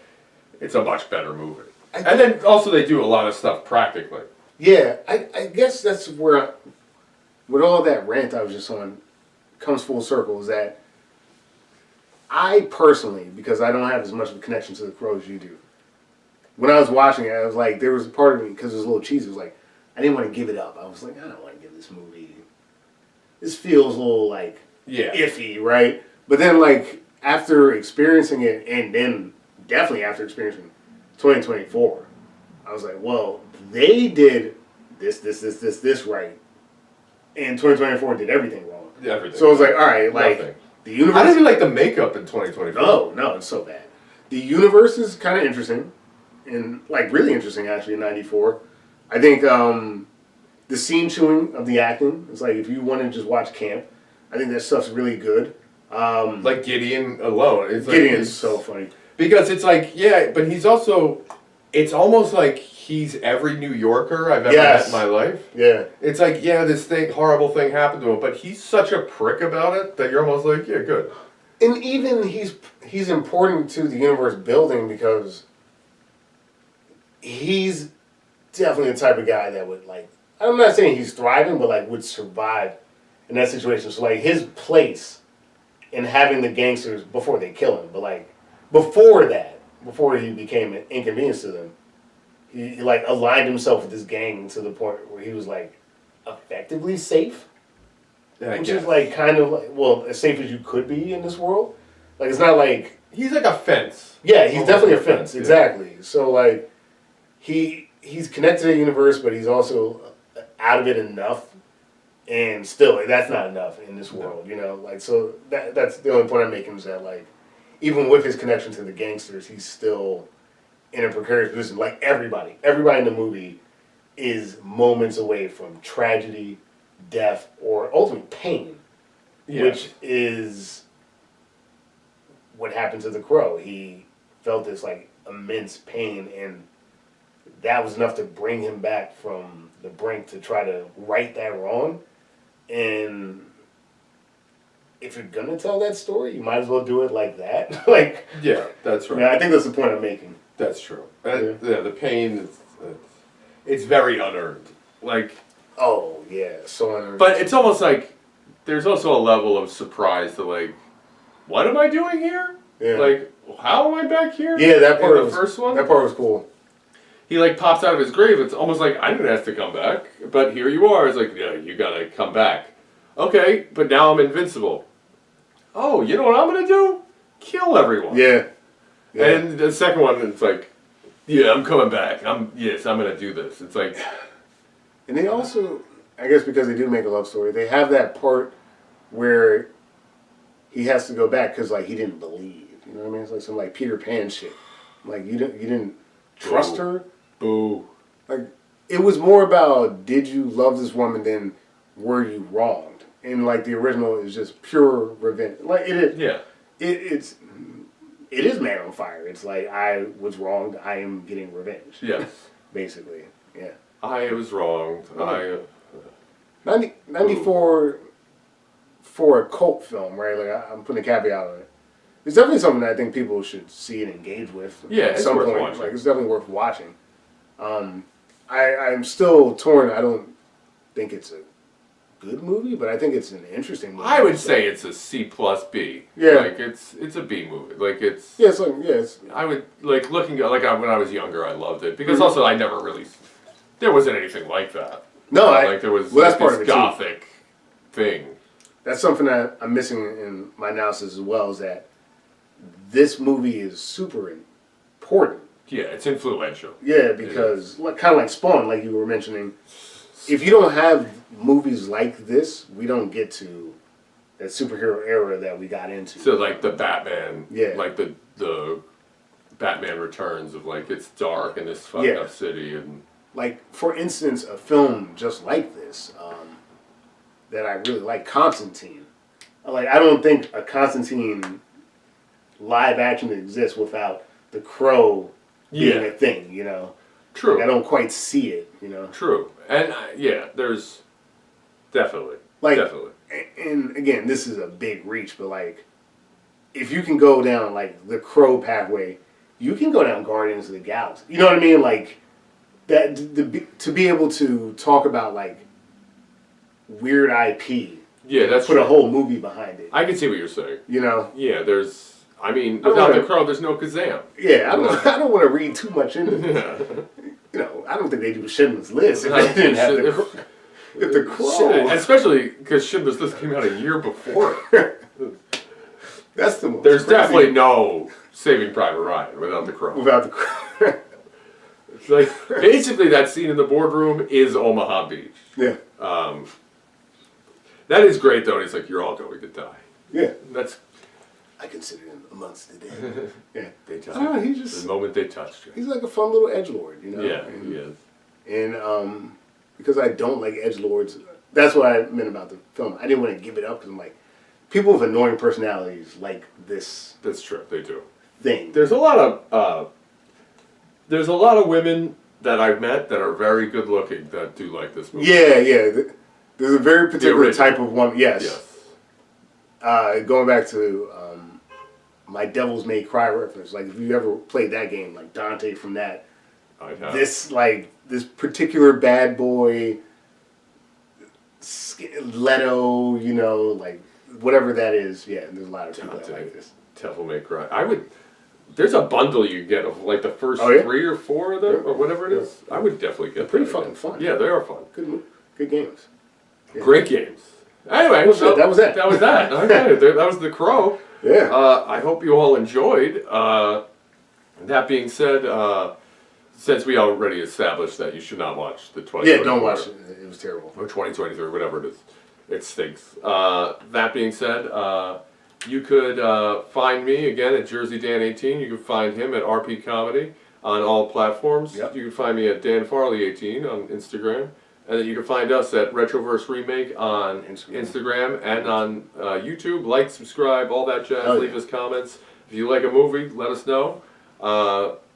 [SPEAKER 2] it's a much better movie. And then also they do a lot of stuff practically.
[SPEAKER 1] Yeah, I guess that's where, with all that rant I was just on, comes full circle, is that I personally, because I don't have as much of a connection to The Crow as you do, when I was watching it, I was like, there was a part of me, because it was a little cheesy, it was like, I didn't want to give it up. I was like, I don't want to give this movie, this feels a little, like, iffy, right? But then, like, after experiencing it, and then definitely after experiencing 2024, I was like, well, they did this right, and 2024 did everything wrong.
[SPEAKER 2] Everything.
[SPEAKER 1] So I was like, all right, like,
[SPEAKER 2] Nothing.
[SPEAKER 1] the universe...
[SPEAKER 2] I didn't even like the makeup in 2024.
[SPEAKER 1] No, it's so bad. The universe is kind of interesting, and, like, really interesting, actually, in 94. I think the scene chewing of the acting, it's like, if you want to just watch camp, I think that stuff's really good.
[SPEAKER 2] Like Gideon alone. It's like,
[SPEAKER 1] Gideon's so funny.
[SPEAKER 2] Because it's like, yeah, but he's also, it's almost like he's every New Yorker I've ever met in my life.
[SPEAKER 1] Yeah.
[SPEAKER 2] It's like, yeah, this horrible thing happened to him, but he's such a prick about it that you're almost like, yeah, good.
[SPEAKER 1] And even he's important to the universe building because he's definitely the type of guy that would, like, I'm not saying he's thriving, but, like, would survive in that situation. So, like, his place in having the gangsters, before they kill him, but, like, before that, before he became an inconvenience to them, he like, aligned himself with this gang to the point where he was, like, effectively safe.
[SPEAKER 2] Yeah,
[SPEAKER 1] which is, like, kind of, like, well, as safe as you could be in this world. Like, it's not like...
[SPEAKER 2] He's like a fence.
[SPEAKER 1] Yeah, he's definitely a fence,
[SPEAKER 2] yeah.
[SPEAKER 1] exactly. So, like, he's connected to the universe, but he's also out of it enough. And still, like, that's not enough in this world, you know? Like, so that's the only point I'm making is that, like, even with his connection to the gangsters, he's still in a precarious position. Like, everybody in the movie is moments away from tragedy, death, or ultimately pain, which is what happened to the Crow. He felt this, like, immense pain, and that was enough to bring him back from the brink to try to right that wrong. And if you're gonna tell that story, you might as well do it like that. Like,
[SPEAKER 2] yeah, that's right.
[SPEAKER 1] Yeah, I think that's the point I'm making.
[SPEAKER 2] That's true. Yeah, the pain, it's very unearned. Like,
[SPEAKER 1] oh yeah, so unearned.
[SPEAKER 2] But it's almost like there's also a level of surprise to, like, what am I doing here?
[SPEAKER 1] Yeah.
[SPEAKER 2] Like, how am I back here?
[SPEAKER 1] Yeah, that part
[SPEAKER 2] in
[SPEAKER 1] was
[SPEAKER 2] the first one.
[SPEAKER 1] That part was cool.
[SPEAKER 2] He, like, pops out of his grave. It's almost like I didn't ask to come back, but here you are. It's like, yeah, you gotta come back. Okay, but now I'm invincible. Oh, you know what I'm gonna do? Kill everyone.
[SPEAKER 1] Yeah.
[SPEAKER 2] And the second one, it's like, Yeah, I'm coming back. I'm gonna do this. It's like,
[SPEAKER 1] And they also, I guess because they do make a love story, they have that part where he has to go back because like he didn't believe. You know what I mean? It's like some like Peter Pan shit. Like you didn't trust her.
[SPEAKER 2] boo.
[SPEAKER 1] Like it was more about did you love this woman than were you wronged? And like the original is just pure revenge. Like it is.
[SPEAKER 2] Yeah.
[SPEAKER 1] It is Man on Fire. It's like I was wronged. I am getting revenge.
[SPEAKER 2] Yes.
[SPEAKER 1] Basically. Yeah.
[SPEAKER 2] I was wrong.
[SPEAKER 1] 94 for a cult film, right? Like I'm putting a caveat on it. It's definitely something that I think people should see and engage with.
[SPEAKER 2] Yeah,
[SPEAKER 1] at
[SPEAKER 2] it's
[SPEAKER 1] some
[SPEAKER 2] worth
[SPEAKER 1] point.
[SPEAKER 2] watching.
[SPEAKER 1] Like it's definitely worth watching. I'm still torn. I don't think it's a good movie, but I think it's an interesting movie.
[SPEAKER 2] I would say it's a C plus B.
[SPEAKER 1] Yeah.
[SPEAKER 2] Like it's a B movie. Like it's.
[SPEAKER 1] Yeah, it's like it's.
[SPEAKER 2] I would like looking at when I was younger. I loved it because also I never really. There wasn't anything like that.
[SPEAKER 1] No,
[SPEAKER 2] like there was
[SPEAKER 1] well, that's
[SPEAKER 2] like,
[SPEAKER 1] part
[SPEAKER 2] this
[SPEAKER 1] of it, too.
[SPEAKER 2] gothic thing.
[SPEAKER 1] That's something that I'm missing in my analysis as well. Is that this movie is super important.
[SPEAKER 2] Yeah, it's influential.
[SPEAKER 1] Yeah, because kind of like Spawn, like you were mentioning. If you don't have movies like this, we don't get to that superhero era that we got into.
[SPEAKER 2] So like the Batman,
[SPEAKER 1] Yeah.
[SPEAKER 2] like the Batman Returns of like it's dark in this fucked up city and
[SPEAKER 1] like for instance, a film just like this that I really like, Constantine. Like I don't think a Constantine live action exists without the Crow being a thing. You know,
[SPEAKER 2] true.
[SPEAKER 1] Like, I don't quite see it. You know,
[SPEAKER 2] true. And there's definitely.
[SPEAKER 1] And again, this is a big reach, but like, if you can go down like the Crow pathway, you can go down Guardians of the Galaxy. You know what I mean? Like that to be able to talk about like weird IP.
[SPEAKER 2] Yeah, that's
[SPEAKER 1] put a whole movie behind it.
[SPEAKER 2] I can see what you're saying.
[SPEAKER 1] You know?
[SPEAKER 2] Yeah, there's. I mean, without the Crow, there's no Kazam.
[SPEAKER 1] Yeah, I don't want to read too much into this. You know, I don't think they do Schindler's List if they didn't have the Crow.
[SPEAKER 2] Especially because Schindler's List came out a year before it.
[SPEAKER 1] That's the most
[SPEAKER 2] There's
[SPEAKER 1] crazy.
[SPEAKER 2] definitely no Saving Private Ryan without the Crow.
[SPEAKER 1] Without the Crow.
[SPEAKER 2] It's like basically that scene in the boardroom is Omaha Beach.
[SPEAKER 1] Yeah.
[SPEAKER 2] That is great though. It's like you're all going to die.
[SPEAKER 1] Yeah.
[SPEAKER 2] That's.
[SPEAKER 1] I consider him amongst the dead. Yeah.
[SPEAKER 2] They touched.
[SPEAKER 1] Oh, he's just
[SPEAKER 2] the moment they touched you.
[SPEAKER 1] He's like a fun little edgelord, you know.
[SPEAKER 2] Yeah,
[SPEAKER 1] and,
[SPEAKER 2] he is.
[SPEAKER 1] And because I don't like edgelords, that's what I meant about the film. I didn't want to give it up because I'm like, people with annoying personalities like this.
[SPEAKER 2] That's true. They do.
[SPEAKER 1] Thing.
[SPEAKER 2] There's a lot of women that I've met that are very good looking that do like this movie.
[SPEAKER 1] Yeah, yeah. There's a very particular type of woman. Yes.
[SPEAKER 2] Yes.
[SPEAKER 1] Going back to my Devil's May Cry reference, like if you ever played that game, like Dante from that, this particular bad boy, Leto, you know, like whatever that is. Yeah, and there's a lot of people that like this.
[SPEAKER 2] Devil May Cry. There's a bundle you get of like the first 3 or 4 of them or whatever it is. I would definitely get.
[SPEAKER 1] They're pretty fucking fun.
[SPEAKER 2] Yeah, they are fun.
[SPEAKER 1] Good games. Yeah.
[SPEAKER 2] Great games. Anyway,
[SPEAKER 1] that was it.
[SPEAKER 2] That was that. Okay, that was The Crow.
[SPEAKER 1] Yeah.
[SPEAKER 2] I hope you all enjoyed. That being said, since we already established that you should not watch the 2023.
[SPEAKER 1] Yeah, don't watch it. It was terrible.
[SPEAKER 2] Or 2023, whatever it is. It stinks. That being said, you could find me again at Jersey Dan 18. You can find him at RP Comedy on all platforms.
[SPEAKER 1] Yep.
[SPEAKER 2] You can find me at Dan Farley 18 on Instagram. And then you can find us at Retroverse Remake on Instagram and on YouTube. Like, subscribe, all that jazz. Leave us comments. If you like a movie, let us know.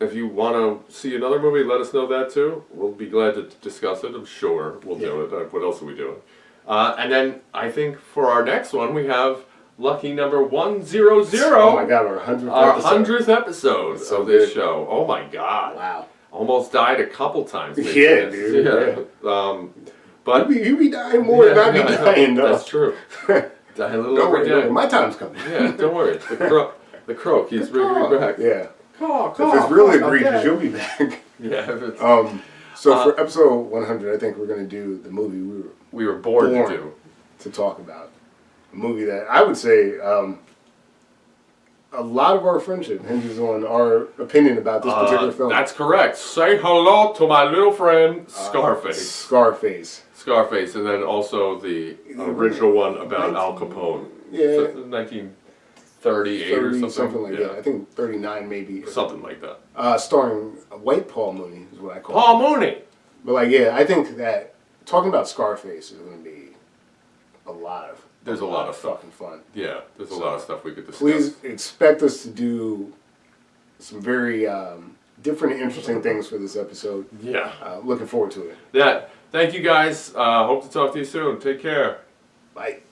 [SPEAKER 2] If you want to see another movie, let us know that too. We'll be glad to discuss it. I'm sure we'll do it. What else are we doing? And then I think for our next one, we have lucky number 100.
[SPEAKER 1] Oh my God, our 100th
[SPEAKER 2] Our 100th episode
[SPEAKER 1] so
[SPEAKER 2] of this
[SPEAKER 1] good.
[SPEAKER 2] show. Oh my God.
[SPEAKER 1] Wow.
[SPEAKER 2] Almost died a couple times.
[SPEAKER 1] Yeah, dude.
[SPEAKER 2] Yeah. But
[SPEAKER 1] you be dying more than I be dying, though.
[SPEAKER 2] That's true. Die a little
[SPEAKER 1] Don't
[SPEAKER 2] every
[SPEAKER 1] worry,
[SPEAKER 2] day.
[SPEAKER 1] my time's coming.
[SPEAKER 2] Yeah, don't worry. The crow keeps bringing me back.
[SPEAKER 1] Yeah.
[SPEAKER 2] Caw,
[SPEAKER 1] If it's really egregious, you'll be back.
[SPEAKER 2] Yeah. If it's,
[SPEAKER 1] so for episode 100, I think we're going to do the movie
[SPEAKER 2] we were born to do.
[SPEAKER 1] To talk about. A movie that I would say a lot of our friendship hinges on our opinion about this particular film.
[SPEAKER 2] That's correct. Say hello to my little friend Scarface. Scarface, and then also the original one about Al Capone.
[SPEAKER 1] Yeah.
[SPEAKER 2] 1938 or something.
[SPEAKER 1] Like that. I think 39 maybe.
[SPEAKER 2] Something like that.
[SPEAKER 1] Starring White Paul Mooney is what I call
[SPEAKER 2] Paul
[SPEAKER 1] it.
[SPEAKER 2] Mooney!
[SPEAKER 1] But like, yeah, I think that talking about Scarface is going to be a lot of fucking fun.
[SPEAKER 2] Yeah, there's a lot of stuff we could discuss.
[SPEAKER 1] Please expect us to do some very different and interesting things for this episode.
[SPEAKER 2] Yeah.
[SPEAKER 1] Looking forward to it.
[SPEAKER 2] Yeah. Thank you guys. Hope to talk to you soon. Take care.
[SPEAKER 1] Bye.